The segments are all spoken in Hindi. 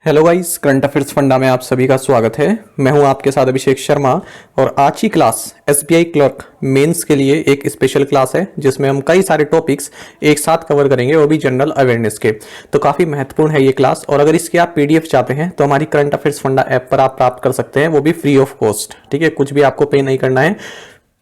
Hello guys, current affairs funda में आप सभी का स्वागत है। मैं हूं आपके साथ अभिषेक शर्मा और आज की क्लास एसबीआई क्लर्क मेंस के लिए एक स्पेशल क्लास है जिसमें हम कई सारे टॉपिक्स एक साथ कवर करेंगे, वो भी जनरल अवेयरनेस के। तो काफ़ी महत्वपूर्ण है ये क्लास और अगर इसकी आप पीडीएफ चाहते हैं तो हमारी करंट अफेयर्स फंडा ऐप पर आप प्राप्त कर सकते हैं, वो भी फ्री ऑफ कॉस्ट। ठीक है, कुछ भी आपको पे नहीं करना है।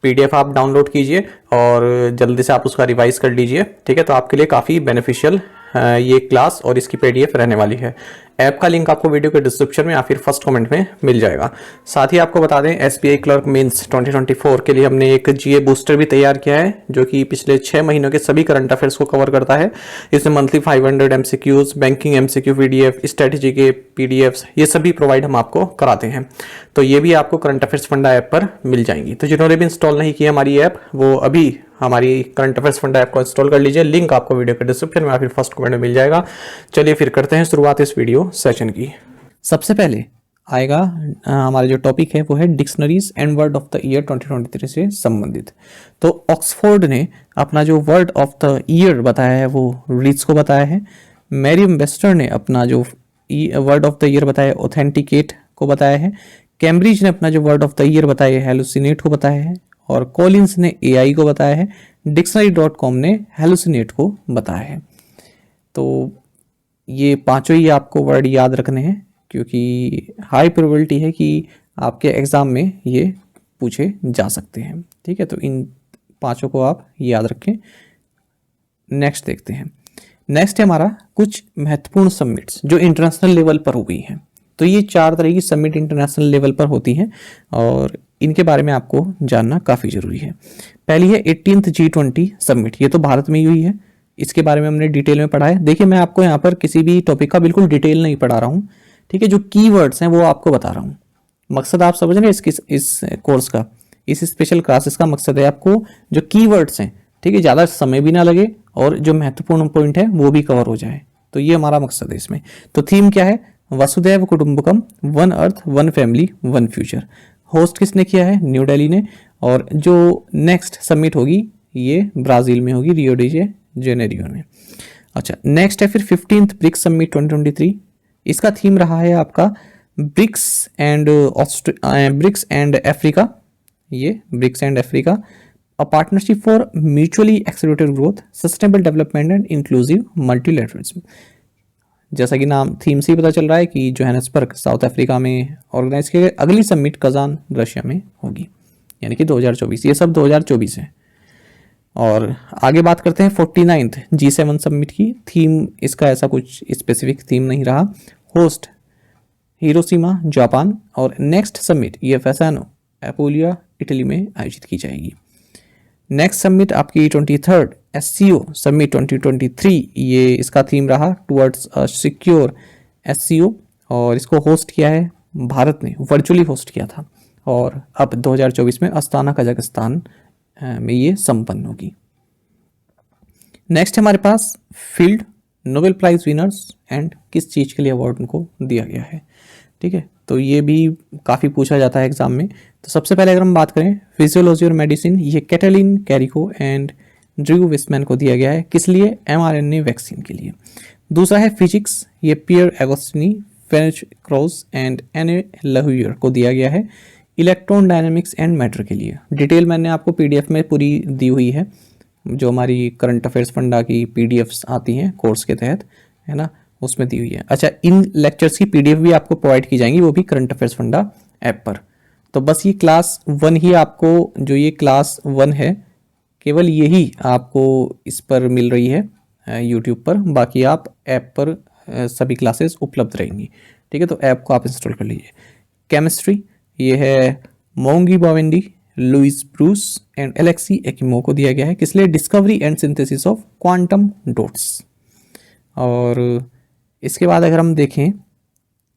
पीडीएफ आप डाउनलोड कीजिए और जल्दी से आप उसका रिवाइज कर लीजिए। ठीक है, तो आपके लिए काफ़ी बेनिफिशियल ये क्लास और इसकी पीडीएफ रहने वाली है। ऐप का लिंक आपको वीडियो के डिस्क्रिप्शन में या फिर फर्स्ट कमेंट में मिल जाएगा। साथ ही आपको बता दें, एसबीआई क्लर्क मेंस 2024 के लिए हमने एक जीए बूस्टर भी तैयार किया है जो कि पिछले 6 महीनों के सभी करंट अफेयर्स को कवर करता है। इसमें monthly 500 MCQs, banking MCQ PDF, strategy के पीडीएफ्स, ये सभी प्रोवाइड हम आपको कराते हैं। तो ये भी आपको करंट अफेयर्स फंडा ऐप पर मिल जाएंगी। तो जिन्होंने भी इंस्टॉल नहीं किया हमारी ऐप, वो अभी हमारी करंट अफेयर्स फंडा ऐप को इंस्टॉल कर लीजिए। लिंक आपको वीडियो के डिस्क्रिप्शन में या फिर फर्स्ट कमेंट में मिल जाएगा। चलिए फिर करते हैं शुरुआत इस वीडियो सेशन की। सबसे पहले आएगा हमारा जो टॉपिक है वो है dictionaries and word of the year 2023 से संबंधित। तो ऑक्सफोर्ड ने अपना जो वर्ड ऑफ द ईयर बताया है वो रीड्स को बताया है। मैरियम वेस्टर ने अपना जो वर्ड ऑफ द ईयर बताया ऑथेंटिकेट को बताया है। कैम्ब्रिज ने अपना जो वर्ड ऑफ द ईयर बताया है हेलुसिनेट को बताया है और कॉलिंस ने एआई को बताया है। डिक्शनरी.com ने हेलुसिनेट को बताया है। तो ये पांचों ही आपको वर्ड याद रखने हैं क्योंकि हाई प्रोबेबिलिटी है कि आपके एग्जाम में ये पूछे जा सकते हैं। ठीक है, तो इन पांचों को आप याद रखें। नेक्स्ट देखते हैं। नेक्स्ट है हमारा कुछ महत्वपूर्ण समिट्स जो इंटरनेशनल लेवल पर हो गई हैं। तो ये 4 तरह की समिट इंटरनेशनल लेवल पर होती हैं और इनके बारे में आपको जानना काफ़ी ज़रूरी है। पहली है 18th G20 समिट। ये तो भारत में ही हुई है। इसके बारे में हमने डिटेल में पढ़ा है। देखिए, मैं आपको यहाँ पर किसी भी टॉपिक का बिल्कुल डिटेल नहीं पढ़ा रहा हूँ। ठीक है, जो कीवर्ड्स हैं वो आपको बता रहा हूँ। मकसद आप समझ रहे हैं इस कोर्स का, इस स्पेशल क्लासेस का मकसद है आपको जो कीवर्ड्स हैं, ठीक है, ज़्यादा समय भी ना लगे और जो महत्वपूर्ण पॉइंट है वो भी कवर हो जाए। तो ये हमारा मकसद है इसमें। तो थीम क्या है? वसुधैव कुटुंबकम, one earth, one family, one future. Host किसने किया है? न्यू दिल्ली ने। और जो नेक्स्ट समिट होगी ये ब्राज़ील में होगी, रियो डी जेनेरियो में। अच्छा, नेक्स्ट है फिर 15th ब्रिक्स समिट 2023। इसका थीम रहा है आपका ब्रिक्स एंड अफ्रीका। ये BRICS and Africa, a partnership for mutually accelerated growth, sustainable development and inclusive multilateralism. जैसा कि नाम थीम से ही पता चल रहा है कि जोहान्सबर्ग साउथ अफ्रीका में ऑर्गेनाइज किया गया। अगली समिट कजान रशिया में होगी, यानी कि 2024। ये सब 2024 है। और आगे बात करते हैं 49th G7 समिट की। थीम इसका ऐसा कुछ स्पेसिफिक थीम नहीं रहा। होस्ट हिरोशिमा जापान और नेक्स्ट समिट ये फैसानो एपोलिया इटली में आयोजित की जाएगी। नेक्स्ट समिट आपकी 23rd SCO समिट 2023। ये इसका थीम रहा टुवर्ड्स अ सिक्योर SCO और इसको होस्ट किया है भारत ने, वर्चुअली होस्ट किया था और अब 2024 में अस्ताना कजाकिस्तान में ये संपन्न होगी। नेक्स्ट हमारे पास field Nobel prize winners and किस चीज़ के लिए अवार्ड उनको दिया गया है। ठीक है, तो ये भी काफ़ी पूछा जाता है एग्जाम में। तो सबसे पहले अगर हम बात करें फिजियोलॉजी और मेडिसिन, ये Katalin Kariko and Drew Weissman को दिया गया है। किस लिए? mRNA वैक्सीन के लिए। दूसरा है फिजिक्स, ये पियर एगोस्टिनी, फेनिच क्रॉस एंड एन लहुयर को दिया गया है इलेक्ट्रॉन डायनेमिक्स एंड मैटर के लिए। डिटेल मैंने आपको पीडीएफ में पूरी दी हुई है, जो हमारी करंट अफेयर्स फंडा की पीडीएफ्स आती हैं कोर्स के तहत, है ना, उसमें दी हुई है। अच्छा, इन लेक्चर्स की पीडीएफ भी आपको प्रोवाइड की जाएंगी, वो भी करंट अफेयर्स फंडा ऐप पर। तो बस ये क्लास 1 ही आपको, जो ये क्लास 1 है, केवल यही आपको इस पर मिल रही है यूट्यूब पर। बाकी आप ऐप पर सभी क्लासेस उपलब्ध रहेंगी। ठीक है, तो ऐप को आप इंस्टॉल कर लीजिए। केमिस्ट्री, ये है मोंगी बावेंडी, लुइस ब्रूस एंड एलेक्सी एकिमो को दिया गया है। किस लिए? Discovery and synthesis of quantum dots. और इसके बाद अगर हम देखें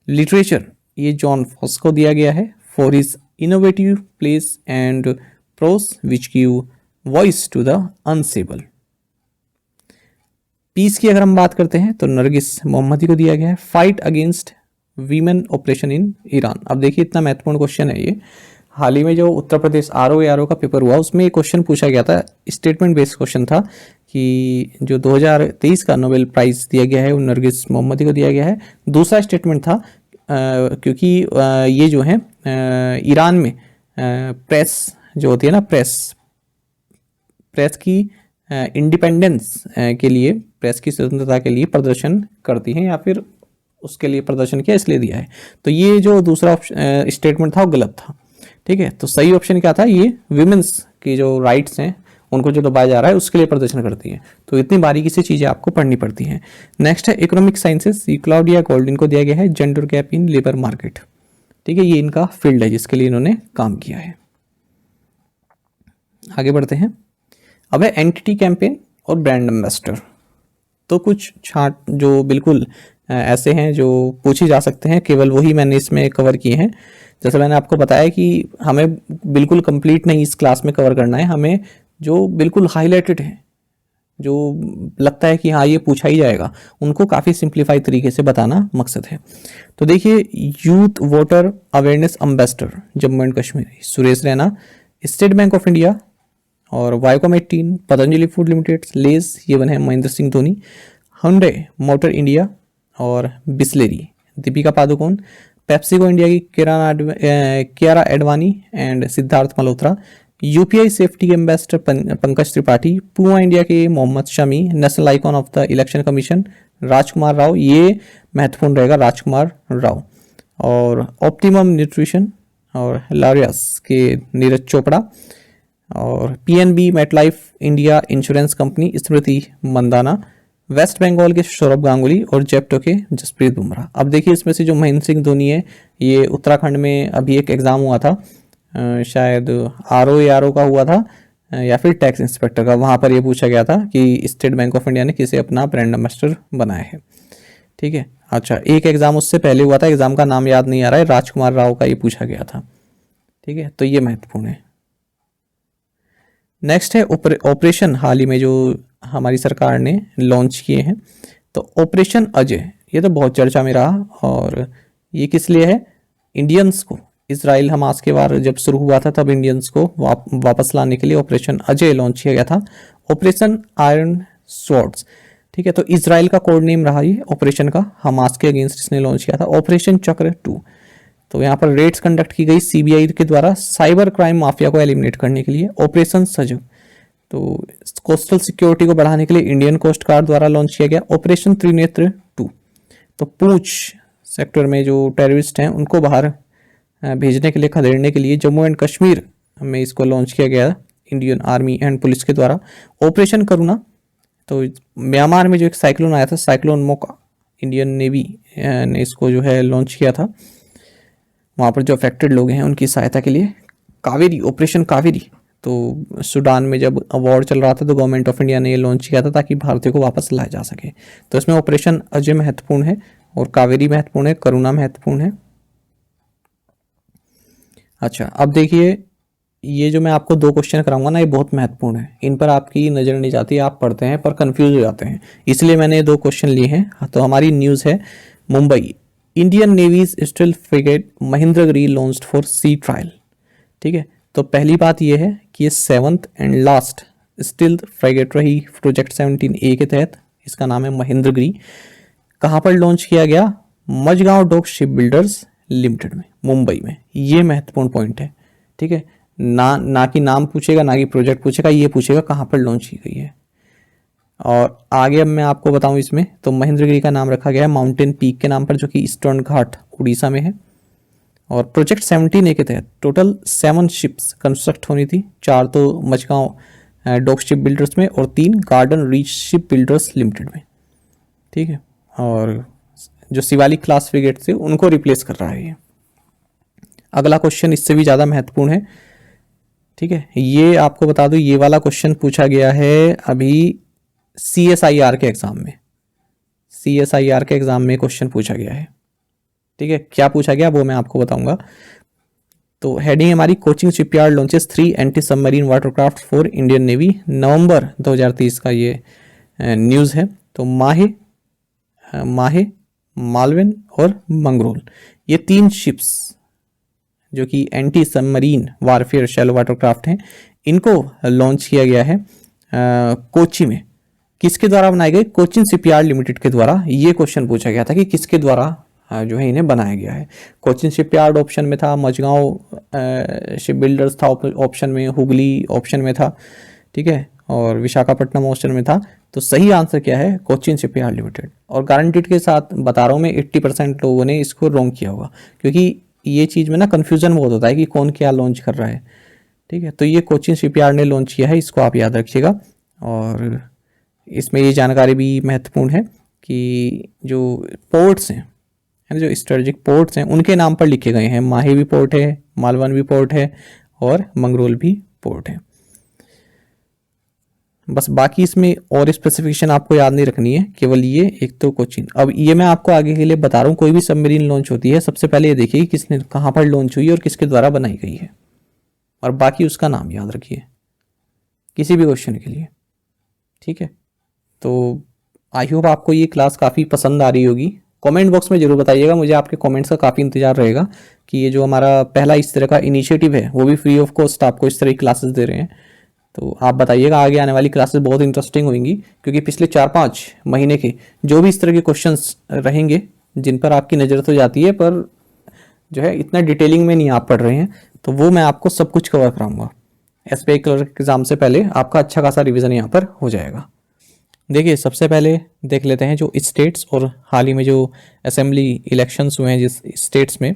लिटरेचर, ये जॉन फॉस को दिया गया है for his innovative plays and prose which give voice to the unsayable. Peace की अगर हम बात करते हैं तो नरगिस मोहम्मदी को दिया गया है fight against women operation in Iran. अब देखिए, इतना महत्वपूर्ण क्वेश्चन है ये। हाल ही में जो उत्तर प्रदेश आरओ का पेपर हुआ उसमें एक क्वेश्चन पूछा गया था, स्टेटमेंट बेस्ड क्वेश्चन था कि जो 2023 का नोबेल प्राइज़ दिया गया है वो नरगिस मोहम्मदी को दिया गया है। दूसरा स्टेटमेंट था क्योंकि ये जो है ईरान में प्रेस जो होती है ना, प्रेस की इंडिपेंडेंस के लिए, प्रेस की स्वतंत्रता के लिए प्रदर्शन करती हैं या फिर उसके लिए प्रदर्शन किया इसलिए दिया है। तो ये जो दूसरा स्टेटमेंट था वो गलत था। ठीक है, तो सही ऑप्शन क्या था, ये विमेंस की जो राइट्स हैं उनको जो दबाया जा रहा है उसके लिए प्रदर्शन करती है। तो इतनी बारीकी से चीज़ें आपको पढ़नी पड़ती हैं। नेक्स्ट है इकोनॉमिक साइंसेस, क्लाउडिया गोल्डिन को दिया गया है gender gap in labour market. ठीक है, ये इनका फील्ड है जिसके लिए इन्होंने काम किया है। आगे बढ़ते हैं। अब है एंटिटी कैंपेन और ब्रांड एम्बेसडर। तो कुछ छाट जो बिल्कुल ऐसे हैं जो पूछे जा सकते हैं, केवल वही मैंने इसमें कवर किए हैं। जैसे मैंने आपको बताया कि हमें बिल्कुल कंप्लीट नहीं इस क्लास में कवर करना है, हमें जो बिल्कुल हाईलाइटेड है, जो लगता है कि हाँ ये पूछा ही जाएगा, उनको काफ़ी सिंप्लीफाई तरीके से बताना मकसद है। तो देखिए, youth voter awareness ambassador Jammu and Kashmir Suresh Raina, state bank of India और Viacom 18, Patanjali food limited, Lay's ये बने हैं Mahendra Singh Dhoni, Hyundai motor India और Bisleri Deepika Padukone, PepsiCo India की Kiara Advani and Siddharth Malhotra, UPI safety के ambassador Pankaj Tripathi, Puma India के Mohammed Shami, national icon of the election commission Rajkumar Rao, ये महत्वपूर्ण रहेगा राजकुमार राव, और ऑप्टिमम न्यूट्रिशन और लारियस के नीरज चोपड़ा, और PNB MetLife India insurance company Smriti Mandhana, West Bengal के सौरभ गांगुली और जेप्टो के जसप्रीत बुमराह। अब देखिए, इसमें से जो महेंद्र सिंह धोनी है, ये उत्तराखंड में अभी एक एग्ज़ाम हुआ था, शायद आरओ का हुआ था या फिर टैक्स इंस्पेक्टर का, वहाँ पर ये पूछा गया था कि स्टेट बैंक ऑफ इंडिया ने किसे अपना ब्रांड एम्बेसडर बनाया है। ठीक है, अच्छा, एक एग्ज़ाम उससे पहले हुआ था, एग्ज़ाम का नाम याद नहीं आ रहा है, राजकुमार राव का ये पूछा गया था। ठीक है, तो ये महत्वपूर्ण है। नेक्स्ट है ऑपरेशन, हाल ही में जो हमारी सरकार ने लॉन्च किए हैं। तो ऑपरेशन अजय, ये तो बहुत चर्चा में रहा, और ये किस लिए है, इंडियंस को, इसराइल हमास के वार जब शुरू हुआ था तब इंडियंस को वापस लाने के लिए ऑपरेशन अजय लॉन्च किया गया था। ऑपरेशन आयरन स्वॉर्ड्स, ठीक है, तो इसराइल का कोड नेम रहा ये ऑपरेशन का, हमास के अगेंस्ट इसने लॉन्च किया था। ऑपरेशन चक्र 2, तो यहाँ पर रेड्स कंडक्ट की गई सीबीआई के द्वारा साइबर क्राइम माफिया को एलिमिनेट करने के लिए। ऑपरेशन सजग, तो कोस्टल सिक्योरिटी को बढ़ाने के लिए इंडियन कोस्ट गार्ड द्वारा लॉन्च किया गया। ऑपरेशन त्रिनेत्र 2, तो पूंछ सेक्टर में जो टेररिस्ट हैं उनको बाहर भेजने के लिए, खदेड़ने के लिए जम्मू एंड कश्मीर में इसको लॉन्च किया गया इंडियन आर्मी एंड पुलिस के द्वारा। ऑपरेशन करुणा, तो म्यांमार में जो एक साइक्लोन आया था, साइक्लोन मोका, इंडियन नेवी ने इसको जो है लॉन्च किया था, वहाँ पर जो अफेक्टेड लोग हैं उनकी सहायता के लिए। कावेरी, ऑपरेशन कावेरी, तो सूडान में जब वॉर चल रहा था तो गवर्नमेंट ऑफ इंडिया ने ये लॉन्च किया था ताकि भारतीयों को वापस लाया जा सके। तो इसमें ऑपरेशन अजय महत्वपूर्ण है और कावेरी महत्वपूर्ण है, करुणा महत्वपूर्ण है। अच्छा, अब देखिए, ये जो मैं आपको 2 क्वेश्चन कराऊंगा ना, ये बहुत महत्वपूर्ण है, इन पर आपकी नज़र नहीं जाती, आप पढ़ते हैं पर कंफ्यूज हो जाते हैं, इसलिए मैंने 2 क्वेश्चन लिए हैं। तो हमारी न्यूज़ है, Mumbai, Indian navy's stealth frigate Mahendragiri launched for sea trial. ठीक है, तो पहली बात यह है कि ये 7th and last stealth frigate रही प्रोजेक्ट 17A के तहत, इसका नाम है महेंद्रगिरी। कहाँ पर लॉन्च किया गया, Mazagon dock ship builders limited में, मुंबई में। ये महत्वपूर्ण पॉइंट है। ठीक है, ना कि नाम पूछेगा, ना कि प्रोजेक्ट पूछेगा, ये पूछेगा कहाँ पर लॉन्च की गई है। और आगे अब मैं आपको बताऊं इसमें, तो महेंद्रगिरी का नाम रखा गया है माउंटेन पीक के नाम पर, जो कि ईस्टर्न घाट उड़ीसा में है। और प्रोजेक्ट 17A के तहत टोटल 7 शिप्स कंस्ट्रक्ट होनी थी, 4 तो मझगांव डॉक शिप बिल्डर्स में और 3 garden reach ship builders limited में। ठीक है, और जो शिवालिक क्लास फ्रिगेट थे उनको रिप्लेस कर रहा है ये। अगला क्वेश्चन इससे भी ज़्यादा महत्वपूर्ण है। ठीक है, ये आपको बता दूं, ये वाला क्वेश्चन पूछा गया है अभी CSIR के एग्जाम में, CSIR के एग्जाम में क्वेश्चन पूछा गया है। ठीक है, क्या पूछा गया वो मैं आपको बताऊंगा। तो हेडिंग हमारी, Cochin shipyard launches 3 anti submarine watercraft for Indian navy, November 2023 का ये न्यूज़ है। तो माहे, मालविन और मंगरोल, ये 3 शिप्स जो कि anti submarine warfare shallow watercraft हैं, इनको लॉन्च किया गया है कोची में। किसके द्वारा बनाए गए? कोचिन शिपयार्ड लिमिटेड के द्वारा। ये क्वेश्चन पूछा गया था कि किसके द्वारा जो है इन्हें बनाया गया है। कोचिन शिपयार्ड ऑप्शन में था, मझगांव शिप बिल्डर्स था ऑप्शन में, हुगली ऑप्शन में था, ठीक है, और विशाखापट्टनम ऑप्शन में था। तो सही आंसर क्या है? Cochin shipyard limited. और गारंटीड के साथ बता रहा हूँ मैं, 80% लोगों ने इसको रॉन्ग किया होगा, क्योंकि ये चीज़ में ना कन्फ्यूजन बहुत होता है कि कौन क्या लॉन्च कर रहा है, ठीक है। तो ये कोचिन शिपयार्ड ने लॉन्च किया है, इसको आप याद रखिएगा। और इसमें ये जानकारी भी महत्वपूर्ण है कि जो पोर्ट्स हैं, है ना, जो स्ट्रेटेजिक पोर्ट्स हैं, उनके नाम पर लिखे गए हैं। माही भी पोर्ट है, मालवन भी पोर्ट है, और मंगरोल भी पोर्ट है। बस बाकी इसमें और स्पेसिफिकेशन आपको याद नहीं रखनी है, केवल ये एक तो कोचिन। अब ये मैं आपको आगे के लिए बता रहा हूँ, कोई भी सबमरीन लॉन्च होती है, सबसे पहले ये देखिए किसने, कहाँ पर लॉन्च हुई और किसके द्वारा बनाई गई है, और बाकी उसका नाम याद रखिए किसी भी क्वेश्चन के लिए, ठीक है। तो आई होप आपको ये क्लास काफ़ी पसंद आ रही होगी। कमेंट बॉक्स में ज़रूर बताइएगा, मुझे आपके कमेंट्स का काफ़ी इंतजार रहेगा कि ये जो हमारा पहला इस तरह का इनिशिएटिव है, वो भी फ्री ऑफ कॉस्ट आपको इस तरह की क्लासेस दे रहे हैं। तो आप बताइएगा, आगे आने वाली क्लासेस बहुत इंटरेस्टिंग होंगी, क्योंकि पिछले 4-5 महीने के जो भी इस तरह के क्वेश्चंस रहेंगे, जिन पर आपकी नज़र तो जाती है, पर जो है इतना डिटेलिंग में नहीं आप पढ़ रहे हैं, तो वो मैं आपको सब कुछ कवर कराऊंगा। एसबीआई क्लर्क एग्जाम से पहले आपका अच्छा खासा रिवीजन यहाँ पर हो जाएगा। देखिए, सबसे पहले देख लेते हैं जो स्टेट्स और हाल ही में जो असेंबली इलेक्शंस हुए हैं जिस स्टेट्स में,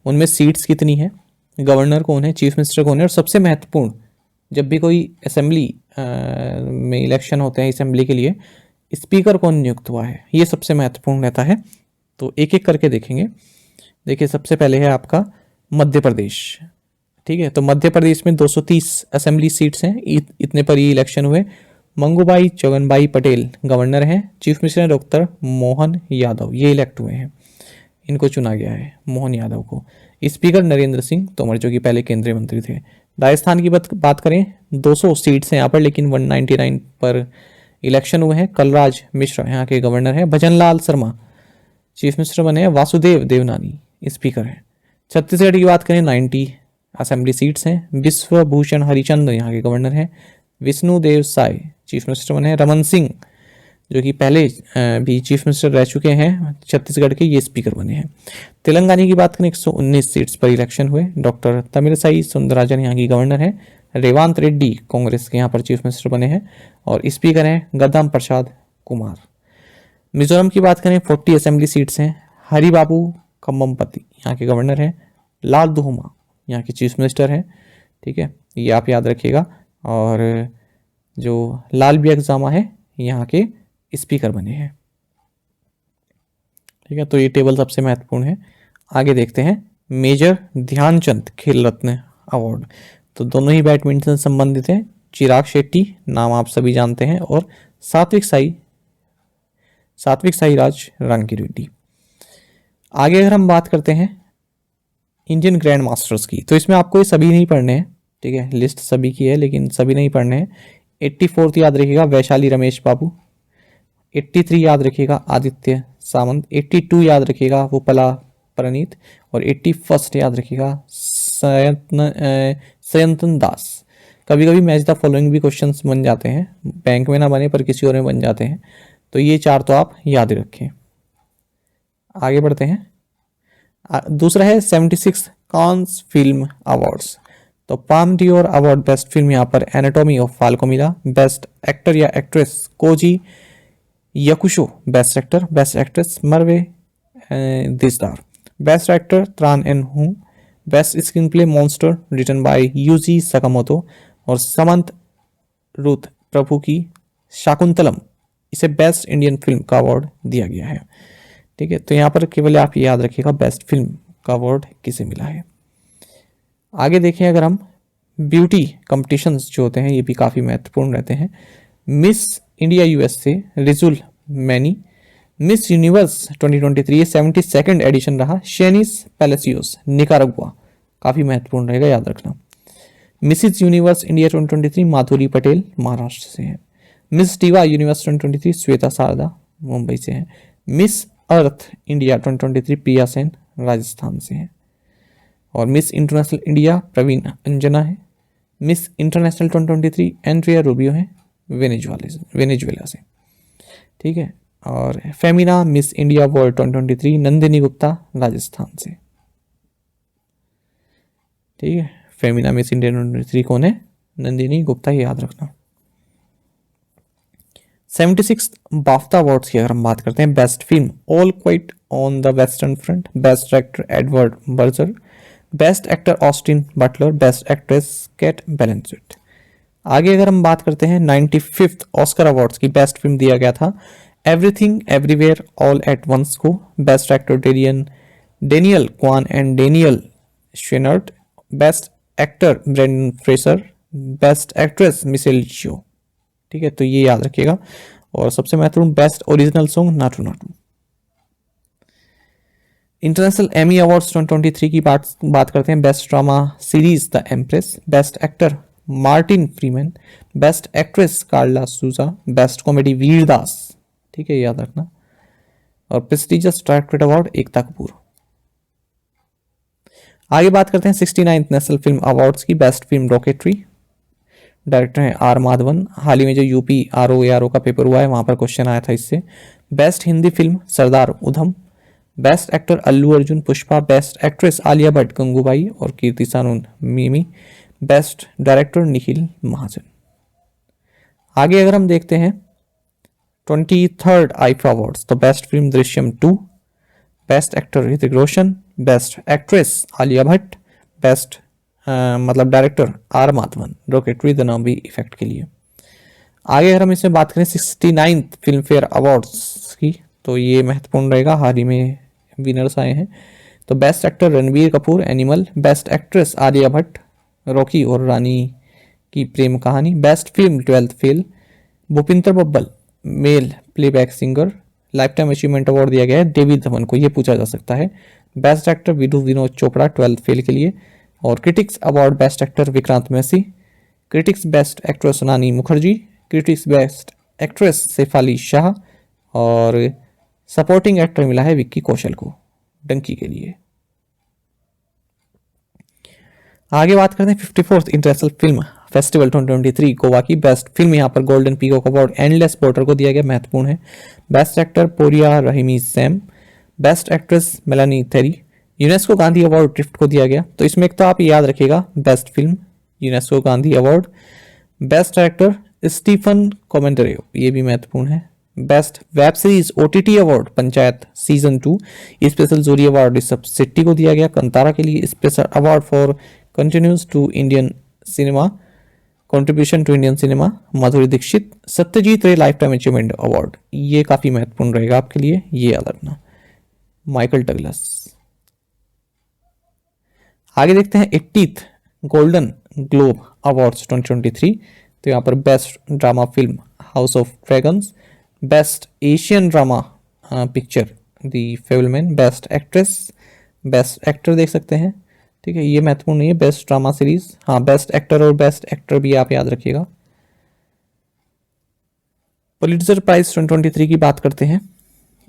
उनमें सीट्स कितनी है, गवर्नर कौन है, चीफ मिनिस्टर कौन है, और सबसे महत्वपूर्ण, जब भी कोई असेंबली में इलेक्शन होते हैं असेंबली के लिए, स्पीकर कौन नियुक्त हुआ है, ये सबसे महत्वपूर्ण रहता है। तो एक एक करके देखेंगे। देखिए, सबसे पहले है आपका मध्य प्रदेश, ठीक है। तो मध्य प्रदेश में 230 असेंबली सीट्स हैं, इतने पर ये इलेक्शन हुए। मंगूभाई चौगनभाई पटेल गवर्नर हैं, chief minister doctor Mohan Yadav, ये इलेक्ट हुए हैं, इनको चुना गया है, मोहन यादव को। स्पीकर नरेंद्र सिंह तोमर, जो कि पहले केंद्रीय मंत्री थे। राजस्थान की बात करें, 200 सीट्स हैं यहाँ पर, लेकिन 199 पर इलेक्शन हुए हैं। कलराज मिश्रा यहाँ के गवर्नर हैं। भजनलाल शर्मा चीफ मिनिस्टर बने हैं। वासुदेव देवनानी स्पीकर हैं। छत्तीसगढ़ की बात करें, 90 असेंबली सीट्स हैं। विश्वभूषण हरिचंद्र यहाँ के गवर्नर हैं। विष्णुदेव साय चीफ मिनिस्टर बने हैं। रमन सिंह, जो कि पहले भी चीफ मिनिस्टर रह चुके हैं छत्तीसगढ़ के, ये स्पीकर बने हैं। तेलंगाना की बात करें, 119 सीट्स पर इलेक्शन हुए। डॉक्टर तमिलसाई सुंदरराजन यहाँ की गवर्नर हैं। रेवांत रेड्डी कांग्रेस के यहाँ पर चीफ मिनिस्टर बने हैं, और स्पीकर हैं गद्दाम प्रसाद कुमार। मिजोरम की बात करें, 40 असेंबली सीट्स हैं। हरिबाबू कम्बमपति यहाँ के गवर्नर हैं। लाल दुहुमा यहाँ के चीफ मिनिस्टर हैं, ठीक है, ये आप याद रखिएगा। और जो लाल बियागजामा है यहाँ के स्पीकर बने हैं, ठीक है। तो ये टेबल सबसे महत्वपूर्ण है। आगे देखते हैं, मेजर ध्यानचंद खेल रत्न अवार्ड, तो दोनों ही बैडमिंटन से संबंधित हैं। चिराग शेट्टी, नाम आप सभी जानते हैं, और सात्विक साईराज रंकीरेड्डी। आगे अगर हम बात करते हैं इंडियन ग्रैंड मास्टर्स की, तो इसमें आपको ये सभी नहीं पढ़ने हैं, ठीक है, लिस्ट सभी की है लेकिन सभी नहीं पढ़ने हैं। 84 याद रखिएगा वैशाली रमेश बाबू। 83 याद रखिएगा आदित्य सामंत। 82 याद रखिएगा वोपला प्रणीत। और 81 याद रखिएगा सयंतन दास। कभी कभी मैच द फॉलोइंग भी क्वेश्चंस बन जाते हैं, बैंक में ना बने पर किसी और में बन जाते हैं, तो ये 4 तो आप याद रखें। आगे बढ़ते हैं। दूसरा है 76 कांस फिल्म अवार्ड्स, तो Palme d'Or award best film यहाँ पर एनाटॉमी ऑफ फाल को मिला। बेस्ट एक्टर या actress Koji Yakusho best actor. Best actress Merve Dizdar. Best actor Tran Anh हूँ। Best screenplay Monster written by Yuji Sakamoto. और समंत रुथ प्रभु की शाकुंतलम, इसे बेस्ट इंडियन फिल्म का अवार्ड दिया गया है, ठीक है। तो यहाँ पर केवल आप याद रखिएगा बेस्ट फिल्म का अवार्ड किसे मिला है। आगे देखें, अगर हम ब्यूटी कॉम्पिटिशन्स जो होते हैं ये भी काफ़ी महत्वपूर्ण रहते हैं। Miss India USA Rijul many. Miss universe 2023 ये 72nd एडिशन रहा। शेनिस पैलेसियोस निकारागुआ, काफ़ी महत्वपूर्ण रहेगा, याद रखना। Mrs universe India 2023 Madhuri Patel Maharashtra से है। Miss Diva universe 2023 Shweta Sharda Mumbai से है। Miss earth India 2023 Priya Sen Rajasthan से है। और miss international India Praveen Anjana है। मिस इंटरनेशनल 2023 एंड्रिया रूबियो है वेनेजुएला से, ठीक है। और Femina miss India world 2023 Nandini Gupta Rajasthan से, ठीक है। फेमिना मिस इंडिया 2023 कौन है? नंदिनी गुप्ता, याद रखना। 76 बाफ्टा अवार्ड्स की अगर हम बात करते हैं, best film all quiet on the western front, best actor Edward Berger, best actor Austin Butler, best actress Cate Blanchett. आगे अगर हम बात करते हैं 95th ऑस्कर अवार्ड्स की, बेस्ट फिल्म दिया गया था everything everywhere all at once को, best actor Daniel Kwan and Daniel Scheinert, best actor Brendan Fraser, best actress Michelle Yeoh, ठीक है। तो ये याद रखिएगा। और सबसे महत्वपूर्ण best original song Naatu Naatu. International Emmy awards 2023 की बात करते हैं, best drama series the empress, best actor Martin Freeman, best actress Karla Souza, best comedy Vir Das, ठीक है, याद रखना। और prestigious directorate award Ekta Kapoor. आगे बात करते हैं 69th नेशनल फिल्म अवार्ड्स की, बेस्ट फिल्म रॉकेटरी, डायरेक्टर हैं आर माधवन। हाल ही में जो यूपी आरओ का पेपर हुआ है वहां पर क्वेश्चन आया था इससे। Best Hindi film Sardar Udham, best actor Allu Arjun Pushpa, best actress Alia Bhatt Gangubai और कीर्ति सानून मिमी, बेस्ट डायरेक्टर निखिल महाजन। आगे अगर हम देखते हैं 23rd आईफा अवार्ड्स, तो best film Drishyam 2, best actor Hrithik Roshan, best actress Alia Bhatt, best मतलब director R Madhavan, Rocketry the Nambi effect के लिए। आगे अगर हम इसमें बात करें 69th फिल्म फेयर अवार्ड्स की, तो ये महत्वपूर्ण रहेगा, हाल ही में विनर्स आए हैं। तो best actor Ranbir Kapoor Animal, best actress Alia Bhatt Rocky और रानी की Prem Kahani, best film 12th Fail Bhupinder Babbal male playback singer, lifetime achievement award दिया गया है देवी धवन को, ये पूछा जा सकता है। Best actor Vinod Chopra 12th fail के लिए। और critics award best actor Vikrant Massey, critics best actress Rani Mukerji, critics best actress Shefali Shah और सपोर्टिंग एक्टर मिला है विक्की कौशल को डंकी के लिए। आगे बात करते हैं 54th international film festival 2023 Goa की, बेस्ट फिल्म यहाँ पर golden peacock award endless borders को दिया गया, महत्वपूर्ण है। Best actor Pouria Rahimi Sam, best actress Melanie Thierry, UNESCO Gandhi award Drift को दिया गया। तो इसमें एक तो आप याद रखिएगा best film UNESCO Gandhi award, best director Stephan Komandarev, ये भी महत्वपूर्ण है। Best web series OTT award Panchayat season 2, special jury award Rishab Shetty को दिया गया कंतारा के लिए, special award for continues to Indian cinema contribution to Indian cinema Madhuri Dixit, Satyajit Ray lifetime achievement award, ये काफी महत्वपूर्ण रहेगा आपके लिए, ये याद रखना। Michael Douglas. आगे देखते हैं 80th गोल्डन ग्लोब अवार्ड्स 2023, तो यहाँ पर best drama film house of dragons, best Asian drama picture the Fabelman, best actress, best actor देख सकते हैं, ठीक है, ये महत्वपूर्ण नहीं है। बेस्ट ड्रामा सीरीज, हाँ बेस्ट एक्टर और बेस्ट एक्टर भी आप याद रखिएगा। पुलिट्जर प्राइज 2023 की बात करते हैं,